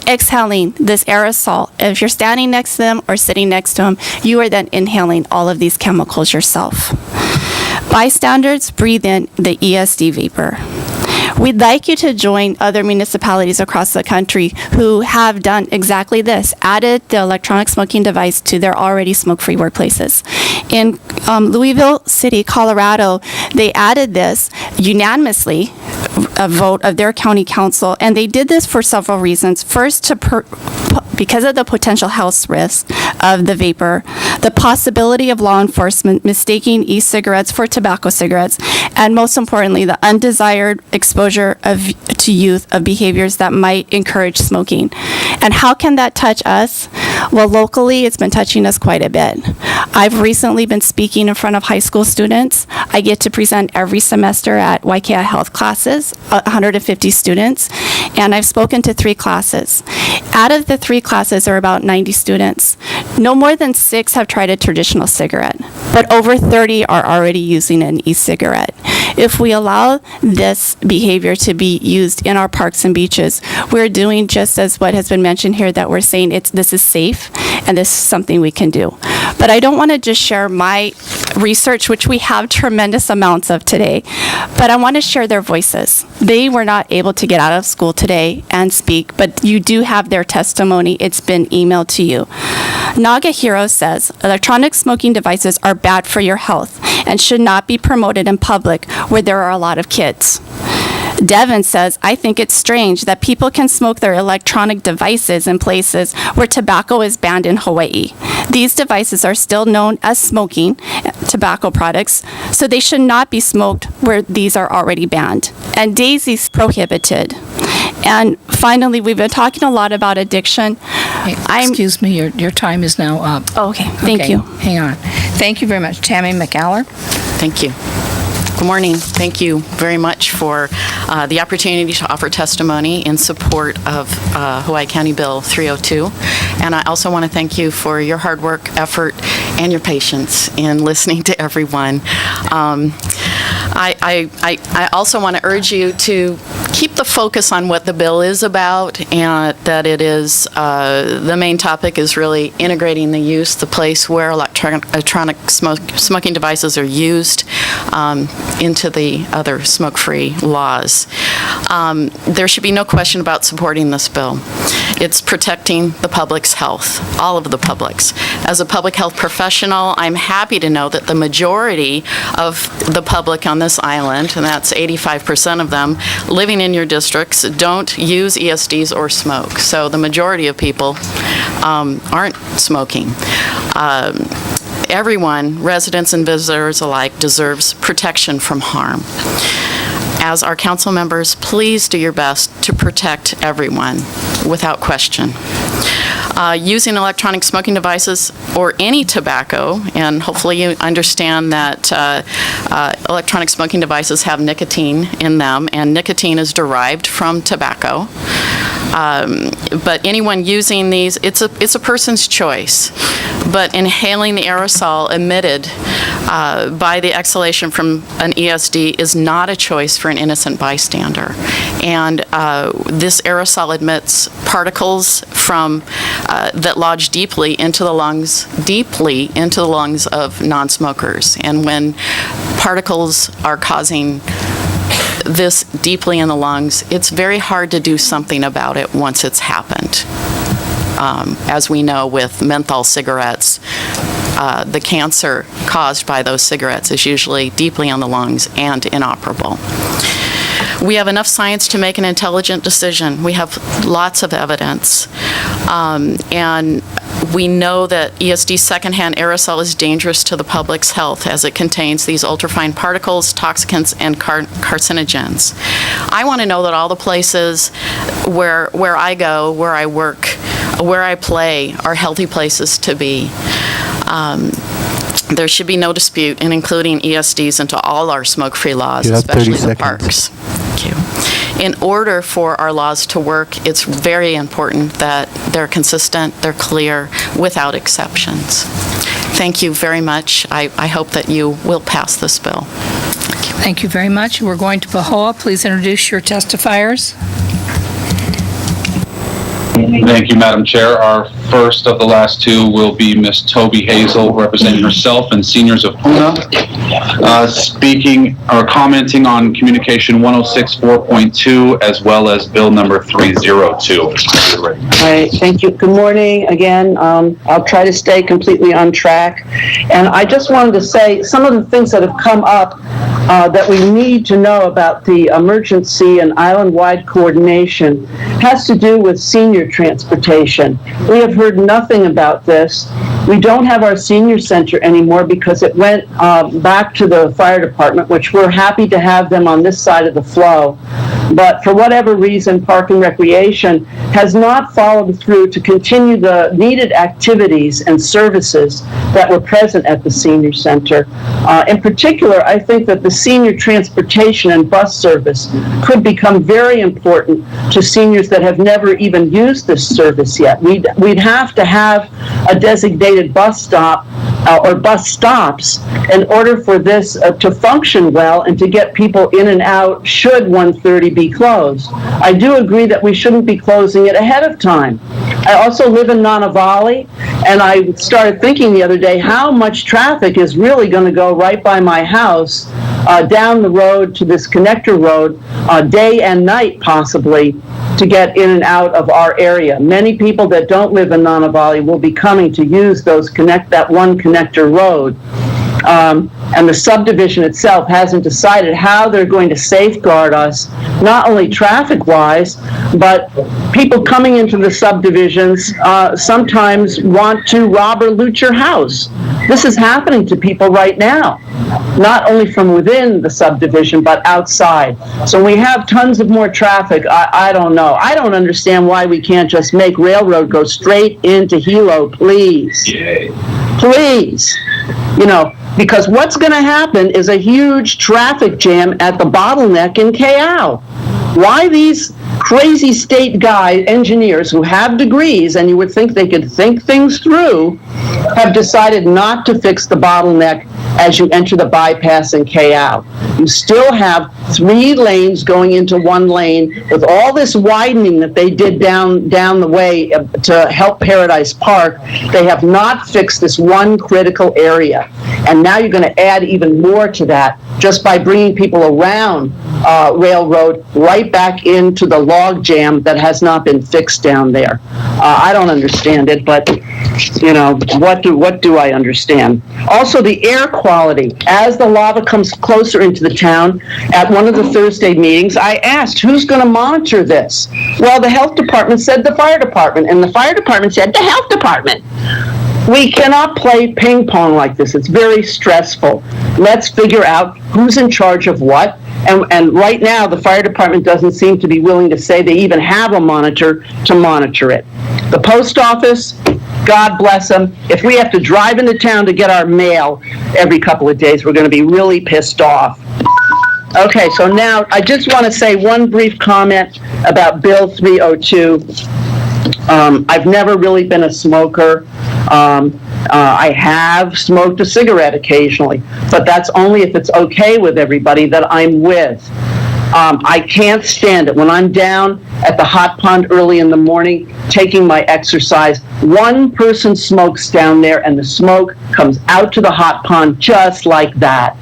exhaling this aerosol, if you're standing next to them or sitting next to them, you are then inhaling all of these chemicals yourself. Bystanders breathe in the ESD vapor. We'd like you to join other municipalities across the country who have done exactly this, added the electronic smoking device to their already smoke-free workplaces. In Louisville City, Colorado, they added this unanimously, a vote of their county council, and they did this for several reasons. First, because of the potential health risk of the vapor, the possibility of law enforcement mistaking e-cigarettes for tobacco cigarettes, and most importantly, the undesired exposure to youth of behaviors that might encourage smoking. And how can that touch us? Well, locally, it's been touching us quite a bit. I've recently been speaking in front of high school students. I get to present every semester at YKI Health classes, 150 students, and I've spoken to 3 classes. Out of the 3 classes, there are about 90 students. No more than 6 have tried a traditional cigarette, but over 30 are already using an e-cigarette. If we allow this behavior to be used in our parks and beaches, we're doing just as what has been mentioned here, that we're saying this is safe and this is something we can do. But I don't want to just share my research, which we have tremendous amounts of today, but I want to share their voices. They were not able to get out of school today and speak, but you do have their testimony. It's been emailed to you. Nagahiro says, electronic smoking devices are bad for your health and should not be promoted in public where there are a lot of kids. Devin says, I think it's strange that people can smoke their electronic devices in places where tobacco is banned in Hawaii. These devices are still known as smoking tobacco products, so they should not be smoked where these are already banned. And Daisy's prohibited. And finally, we've been talking a lot about addiction. Excuse me, your time is now up. Oh, okay, thank you. Hang on. Thank you very much. Tammy McAller. Thank you. Good morning. Thank you very much for the opportunity to offer testimony in support of Hawaii County Bill 302. And I also want to thank you for your hard work, effort, and your patience in listening to everyone. I also want to urge you to keep the focus on what the bill is about, and that it is, the main topic is really integrating the use, the place where electronic smoking devices are used into the other smoke-free laws. There should be no question about supporting this bill. It's protecting the public's health, all of the public's. As a public health professional, I'm happy to know that the majority of the public on this island, and that's 85% of them, living in your districts, don't use ESDs or smoke. So the majority of people aren't smoking. Everyone, residents and visitors alike, deserves protection from harm. As our council members, please do your best to protect everyone without question. Using electronic smoking devices or any tobacco, and hopefully you understand that electronic smoking devices have nicotine in them, and nicotine is derived from tobacco. But anyone using these, it's a person's choice. But inhaling the aerosol emitted by the exhalation from an ESD is not a choice for an innocent bystander. And this aerosol emits particles from that lodge deeply into the lungs of non-smokers. And when particles are causing this deeply in the lungs, it's very hard to do something about it once it's happened. As we know with menthol cigarettes, the cancer caused by those cigarettes is usually deeply in the lungs and inoperable. We have enough science to make an intelligent decision. We have lots of evidence. And we know that ESD secondhand aerosol is dangerous to the public's health as it contains these ultrafine particles, toxicants, and carcinogens. I want to know that all the places where I go, where I work, where I play are healthy places to be. There should be no dispute in including ESDs into all our smoke-free laws, You have 30 especially the seconds. parks. Thank you. In order for our laws to work, it's very important that they're consistent, they're clear, without exceptions. Thank you very much. I hope that you will pass this bill. Thank you very much. We're going to Pahoa. Please introduce your testifiers. Thank you, Madam Chair. Our first of the last two will be Ms. Toby Hazel, representing herself and seniors of Puna, speaking or commenting on Communication 106.4.2 as well as Bill number 302. All right, thank you. Good morning again. I'll try to stay completely on track. And I just wanted to say some of the things that have come up that we need to know about the emergency and island-wide coordination has to do with senior transportation. We have heard nothing about this. We don't have our senior center anymore because it went back to the fire department, which we're happy to have them on this side of the flow. But for whatever reason, Park and Recreation has not followed through to continue the needed activities and services that were present at the senior center. In particular, I think that the senior transportation and bus service could become very important to seniors that have never even used this service yet. We'd have to have a designated bus stop or bus stops in order for this to function well and to get people in and out should 130 be closed. I do agree that we shouldn't be closing it ahead of time. I also live in Nanavali, and I started thinking the other day how much traffic is really going to go right by my house down the road to this connector road, day and night possibly, to get in and out of our area. Many people that don't live in Nanavali will be coming to use that one connector road. And the subdivision itself hasn't decided how they're going to safeguard us, not only traffic-wise, but people coming into the subdivisions sometimes want to rob or loot your house. This is happening to people right now, not only from within the subdivision, but outside. So we have tons of more traffic. I don't know. I don't understand why we can't just make railroad go straight into Hilo, please. Yay. Please. You know, because what's going to happen is a huge traffic jam at the bottleneck in Callao. Why these crazy state engineers who have degrees, and you would think they could think things through, have decided not to fix the bottleneck as you enter the bypass in Callao. You still have 3 lanes going into 1 lane with all this widening that they did down the way to help Paradise Park. They have not fixed this one critical area. And now you're going to add even more to that just by bringing people around Railroad right back into the log jam that has not been fixed down there. I don't understand it, but you know, what do I understand? Also, the air quality. As the lava comes closer into the town, at one of the Thursday meetings, I asked, who's going to monitor this? Well, the health department said the fire department, and the fire department said the health department. We cannot play ping pong like this. It's very stressful. Let's figure out who's in charge of what. And right now, the fire department doesn't seem to be willing to say they even have a monitor to monitor it. The post office, God bless them. If we have to drive into town to get our mail every couple of days, we're going to be really pissed off. Okay, so now I just want to say one brief comment about Bill 302. I've never really been a smoker. I have smoked a cigarette occasionally, but that's only if it's okay with everybody that I'm with. I can't stand it. When I'm down at the hot pond early in the morning, taking my exercise, one person smokes down there and the smoke comes out to the hot pond just like that.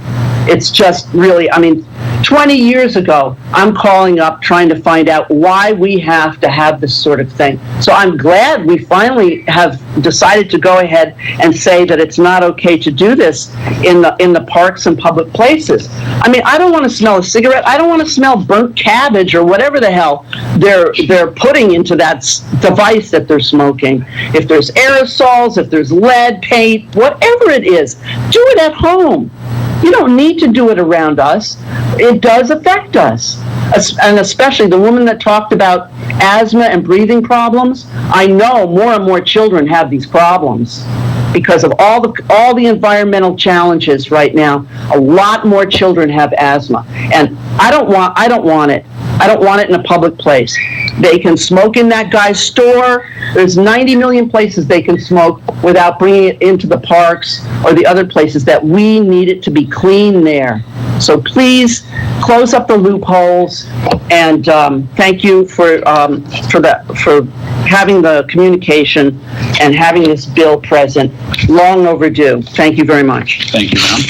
It's just really, I mean, 20 years ago, I'm calling up trying to find out why we have to have this sort of thing. So I'm glad we finally have decided to go ahead and say that it's not okay to do this in the parks and public places. I mean, I don't want to smell a cigarette. I don't want to smell burnt cabbage or whatever the hell they're putting into that device that they're smoking. If there's aerosols, if there's lead, paint, whatever it is, do it at home. You don't need to do it around us. It does affect us. And especially the woman that talked about asthma and breathing problems. I know more and more children have these problems because of all the environmental challenges right now. A lot more children have asthma. And I don't want it. I don't want it in a public place. They can smoke in that guy's store. There's 90 million places they can smoke without bringing it into the parks or the other places that we need it to be clean there. So please close up the loopholes, and thank you for having the communication and having this bill present. Long overdue. Thank you very much. Thank you, ma'am.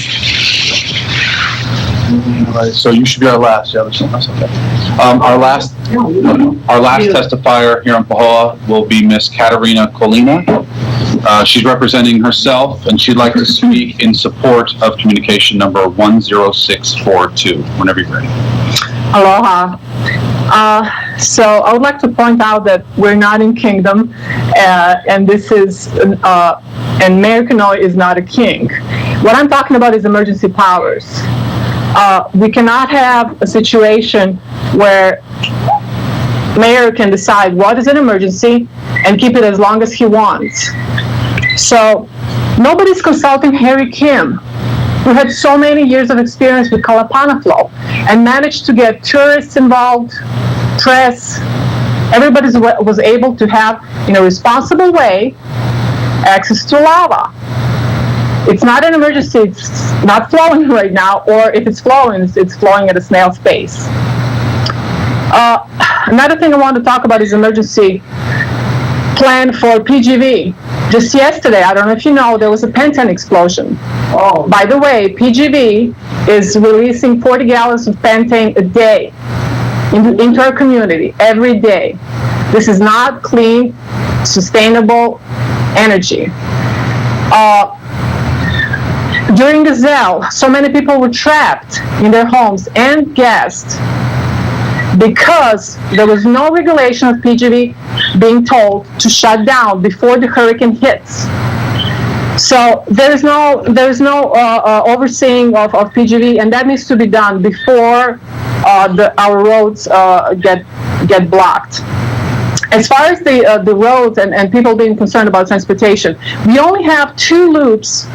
All right, so you should be our last. Yeah, that's okay. Our last testifier here in Pahoa will be Miss Katerina Colina. She's representing herself, and she'd like to speak in support of communication number 10642. Whenever you're ready. Aloha. So I would like to point out that we're not in kingdom, and this is, and Mayor Kanoi is not a king. What I'm talking about is emergency powers. We cannot have a situation where mayor can decide what is an emergency and keep it as long as he wants. So nobody's consulting Harry Kim, who had so many years of experience with Kalapana flow and managed to get tourists involved, press. Everybody was able to have, in a responsible way, access to lava. It's not an emergency, it's not flowing right now, or if it's flowing at a snail's pace. Another thing I want to talk about is emergency plan for PGV. Just yesterday, I don't know if you know, there was a pentane explosion. Oh. By the way, PGV is releasing 40 gallons of pentane a day into our community, every day. This is not clean, sustainable energy. During the Zell, so many people were trapped in their homes and gassed because there was no regulation of PGV being told to shut down before the hurricane hits. So there is no overseeing of PGV, and that needs to be done before our roads get blocked. As far as the roads and people being concerned about transportation, we only have two bus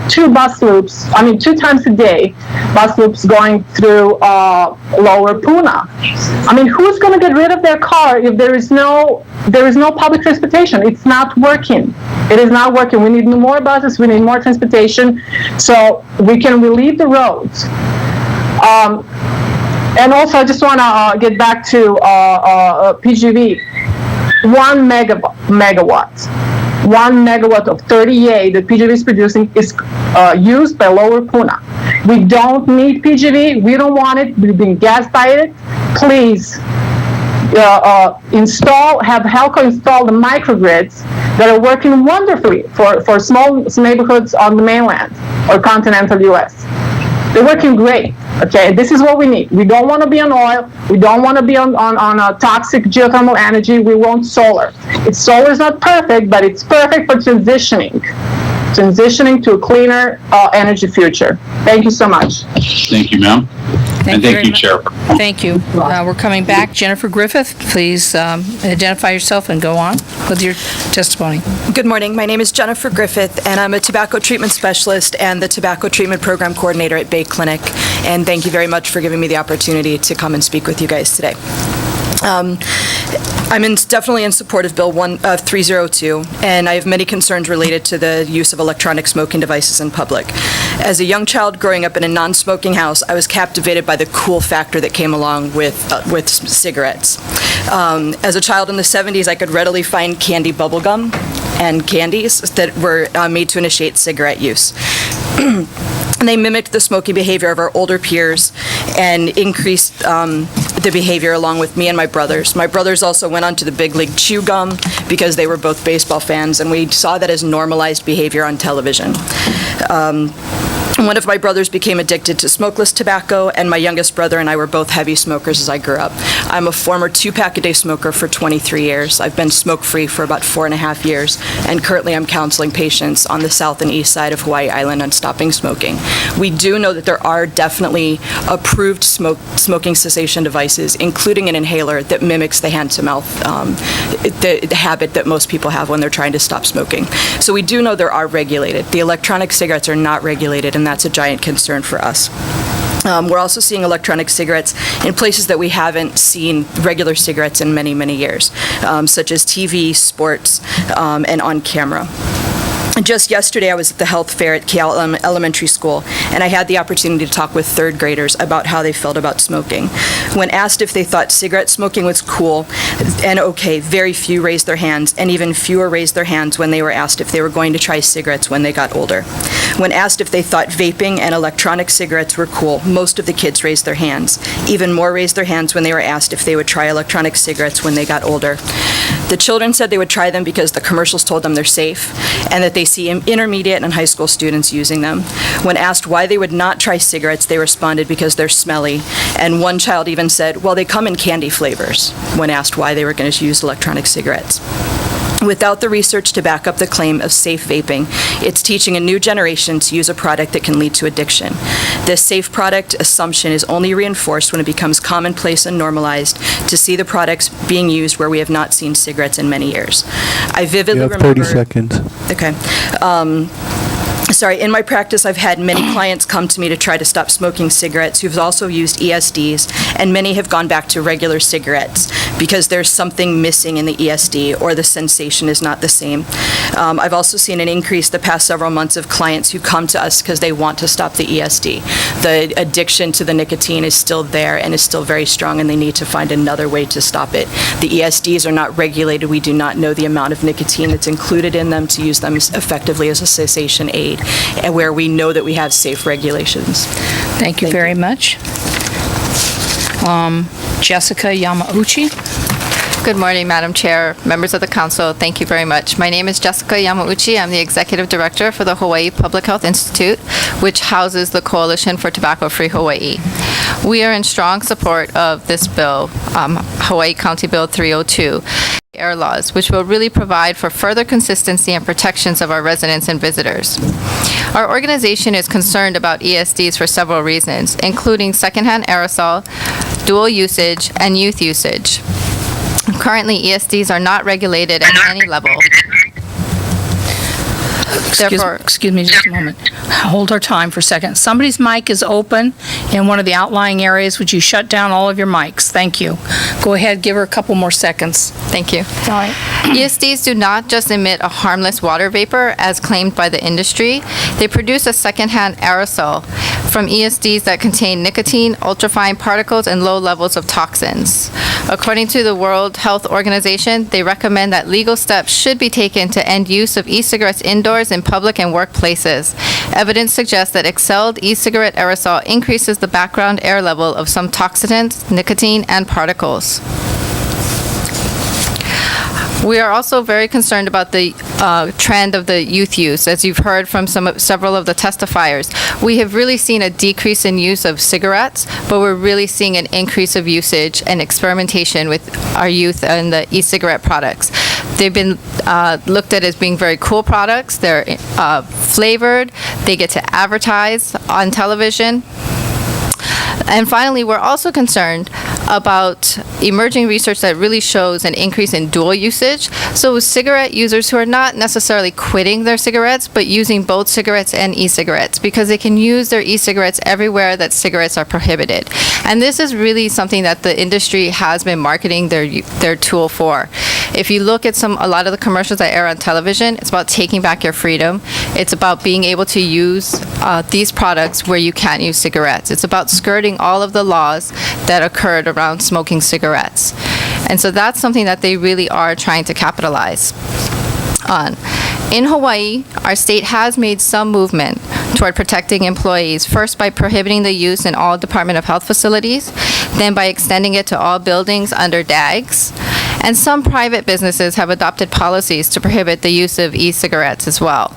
loops, 2 times a day, bus loops going through Lower Puna. Who's going to get rid of their car if there is no public transportation? It's not working. It is not working. We need more buses. We need more transportation so we can relieve the roads. And also, I just want to get back to PGV. 1 megawatt of 38 that PGV is producing is used by Lower Puna. We don't need PGV. We don't want it. We've been gassed by it. Please have Helco install the microgrids that are working wonderfully for small neighborhoods on the mainland or continental U.S. They're working great. Okay, this is what we need. We don't want to be on oil. We don't want to be on toxic geothermal energy. We want solar. Solar is not perfect, but it's perfect for transitioning to a cleaner energy future. Thank you so much. Thank you, ma'am. And thank you, Chair. Thank you. We're coming back. Jennifer Griffith, please identify yourself and go on with your testimony. Good morning. My name is Jennifer Griffith, and I'm a tobacco treatment specialist and the tobacco treatment program coordinator at Bay Clinic. And thank you very much for giving me the opportunity to come and speak with you guys today. I'm definitely in support of Bill 302, and I have many concerns related to the use of electronic smoking devices in public. As a young child growing up in a non-smoking house, I was captivated by the cool factor that came along with cigarettes. As a child in the 70s, I could readily find candy bubblegum and candies that were made to initiate cigarette use. They mimicked the smoking behavior of our older peers and increased the behavior along with me and my brothers. My brothers also went on to the big league chew gum because they were both baseball fans, and we saw that as normalized behavior on television. One of my brothers became addicted to smokeless tobacco, and my youngest brother and I were both heavy smokers as I grew up. I'm a former 2-pack-a-day smoker for 23 years. I've been smoke-free for about 4.5 years, and currently I'm counseling patients on the south and east side of Hawaii Island on stopping smoking. We do know that there are definitely approved smoking cessation devices, including an inhaler that mimics the hand-to-mouth the habit that most people have when they're trying to stop smoking. So we do know there are regulated. The electronic cigarettes are not regulated, and that's a giant concern for us. We're also seeing electronic cigarettes in places that we haven't seen regular cigarettes in many, many years, such as TV, sports, and on camera. Just yesterday, I was at the health fair at Keala Elementary School, and I had the opportunity to talk with third graders about how they felt about smoking. When asked if they thought cigarette smoking was cool and okay, very few raised their hands, and even fewer raised their hands when they were asked if they were going to try cigarettes when they got older. When asked if they thought vaping and electronic cigarettes were cool, most of the kids raised their hands. Even more raised their hands when they were asked if they would try electronic cigarettes when they got older. The children said they would try them because the commercials told them they're safe, and that they see intermediate and high school students using them. When asked why they would not try cigarettes, they responded because they're smelly. And one child even said, well, they come in candy flavors, when asked why they were going to use electronic cigarettes. Without the research to back up the claim of safe vaping, it's teaching a new generation to use a product that can lead to addiction. This safe product assumption is only reinforced when it becomes commonplace and normalized to see the products being used where we have not seen cigarettes in many years. I vividly remember... You have 30 seconds. Okay. In my practice, I've had many clients come to me to try to stop smoking cigarettes who've also used ESDs, and many have gone back to regular cigarettes because there's something missing in the ESD or the sensation is not the same. I've also seen an increase the past several months of clients who come to us because they want to stop the ESD. The addiction to the nicotine is still there and is still very strong, and they need to find another way to stop it. The ESDs are not regulated. We do not know the amount of nicotine that's included in them to use them effectively as a cessation aid, and where we know that we have safe regulations. Thank you very much. Jessica Yamauchi. Good morning, Madam Chair, members of the council. Thank you very much. My name is Jessica Yamauchi. I'm the executive director for the Hawaii Public Health Institute, which houses the Coalition for Tobacco-Free Hawaii. We are in strong support of this bill, Hawaii County Bill 302. Air laws, which will really provide for further consistency and protections of our residents and visitors. Our organization is concerned about ESDs for several reasons, including secondhand aerosol, dual usage, and youth usage. Currently, ESDs are not regulated at any level. Excuse me just a moment. Hold our time for a second. Somebody's mic is open in one of the outlying areas. Would you shut down all of your mics? Thank you. Go ahead, give her a couple more seconds. Thank you. All right. ESDs do not just emit a harmless water vapor, as claimed by the industry. They produce a secondhand aerosol from ESDs that contain nicotine, ultrafine particles, and low levels of toxins. According to the World Health Organization, they recommend that legal steps should be taken to end use of e-cigarettes indoors in public and workplaces. Evidence suggests that exhaled e-cigarette aerosol increases the background air level of some toxins, nicotine, and particles. We are also very concerned about the trend of the youth use. As you've heard from several of the testifiers, we have really seen a decrease in use of cigarettes, but we're really seeing an increase of usage and experimentation with our youth and the e-cigarette products. They've been looked at as being very cool products. They're flavored. They get to advertise on television. And finally, we're also concerned about emerging research that really shows an increase in dual usage. So cigarette users who are not necessarily quitting their cigarettes, but using both cigarettes and e-cigarettes, because they can use their e-cigarettes everywhere that cigarettes are prohibited. And this is really something that the industry has been marketing their tool for. If you look at a lot of the commercials that air on television, it's about taking back your freedom. It's about being able to use these products where you can't use cigarettes. It's about skirting all of the laws that occurred around smoking cigarettes. And so that's something that they really are trying to capitalize on. In Hawaii, our state has made some movement toward protecting employees, first by prohibiting the use in all Department of Health facilities, then by extending it to all buildings under DAGs, and some private businesses have adopted policies to prohibit the use of e-cigarettes as well.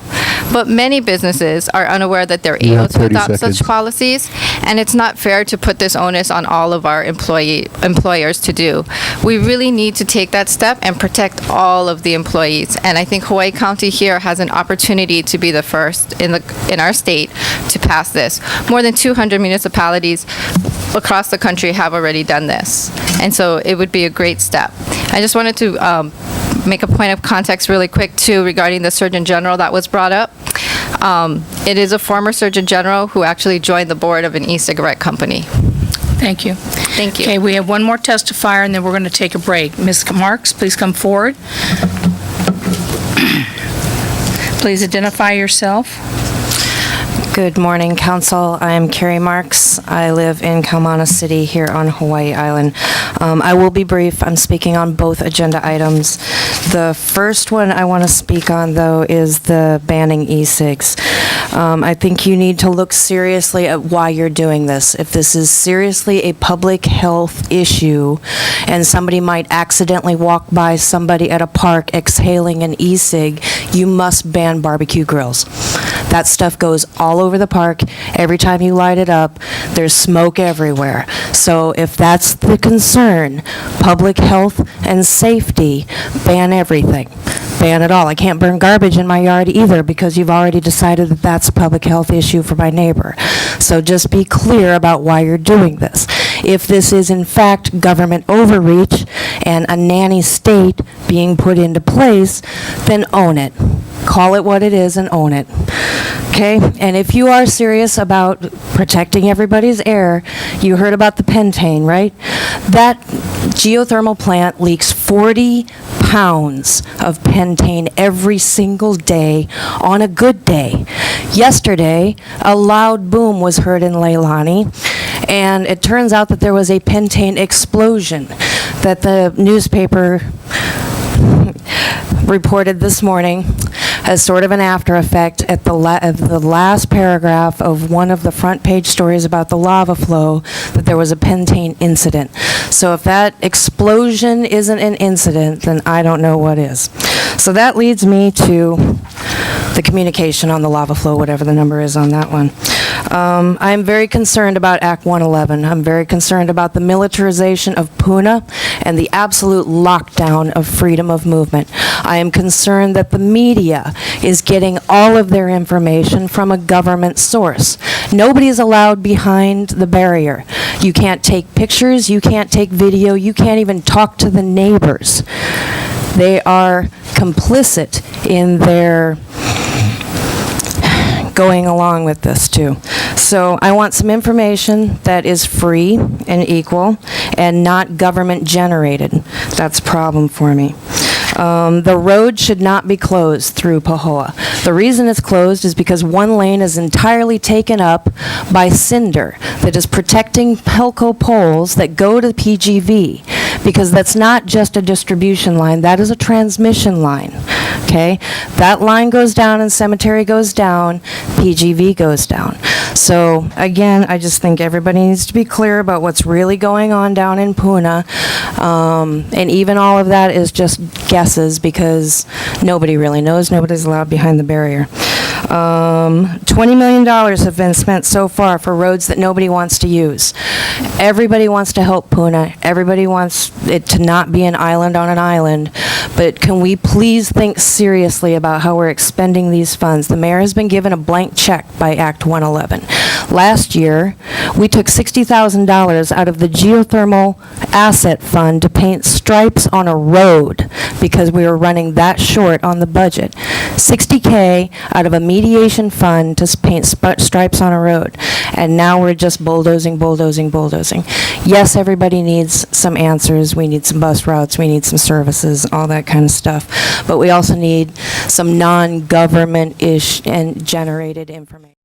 But many businesses are unaware that they're able to adopt such policies, and it's not fair to put this onus on all of our employers to do. We really need to take that step and protect all of the employees, and I think Hawaii County here has an opportunity to be the first in our state to pass this. More than 200 municipalities across the country have already done this, and so it would be a great step. I just wanted to make a point of context really quick, too, regarding the Surgeon General that was brought up. It is a former Surgeon General who actually joined the board of an e-cigarette company. Thank you. Thank you. Okay, we have one more testifier, and then we're going to take a break. Ms. Marks, please come forward. Please identify yourself. Good morning, Council. I'm Carrie Marks. I live in Kaumana City here on Hawaii Island. I will be brief. I'm speaking on both agenda items. The first one I want to speak on, though, is the banning e-cigs. I think you need to look seriously at why you're doing this. If this is seriously a public health issue and somebody might accidentally walk by somebody at a park exhaling an e-cig, you must ban barbecue grills. That stuff goes all over the park. Every time you light it up, there's smoke everywhere. So if that's the concern, public health and safety, ban everything. Ban it all. I can't burn garbage in my yard either because you've already decided that that's a public health issue for my neighbor. So just be clear about why you're doing this. If this is in fact government overreach and a nanny state being put into place, then own it. Call it what it is and own it. Okay? And if you are serious about protecting everybody's air, you heard about the pentane, right? That geothermal plant leaks 40 pounds of pentane every single day on a good day. Yesterday, a loud boom was heard in Leilani, and it turns out that there was a pentane explosion that the newspaper reported this morning as sort of an after effect at the last paragraph of one of the front page stories about the lava flow, that there was a pentane incident. So if that explosion isn't an incident, then I don't know what is. So that leads me to the communication on the lava flow, whatever the number is on that one. I'm very concerned about Act 111. I'm very concerned about the militarization of Puna and the absolute lockdown of freedom of movement. I am concerned that the media is getting all of their information from a government source. Nobody is allowed behind the barrier. You can't take pictures, you can't take video, you can't even talk to the neighbors. They are complicit in their going along with this too. So I want some information that is free and equal and not government generated. That's a problem for me. The road should not be closed through Pahoa. The reason it's closed is because one lane is entirely taken up by cinder that is protecting Pelco poles that go to PGV, because that's not just a distribution line, that is a transmission line. Okay? That line goes down and cemetery goes down, PGV goes down. So again, I just think everybody needs to be clear about what's really going on down in Puna. And even all of that is just guesses because nobody really knows. Nobody's allowed behind the barrier. $20 million have been spent so far for roads that nobody wants to use. Everybody wants to help Puna. Everybody wants it to not be an island on an island. But can we please think seriously about how we're expending these funds? The mayor has been given a blank check by Act 111. Last year, we took $60,000 out of the geothermal asset fund to paint stripes on a road because we were running that short on the budget. $60K out of a mediation fund to paint stripes on a road. And now we're just bulldozing, bulldozing, bulldozing. Yes, everybody needs some answers. We need some bus routes. We need some services, all that kind of stuff. But we also need some non-government-ish and generated information.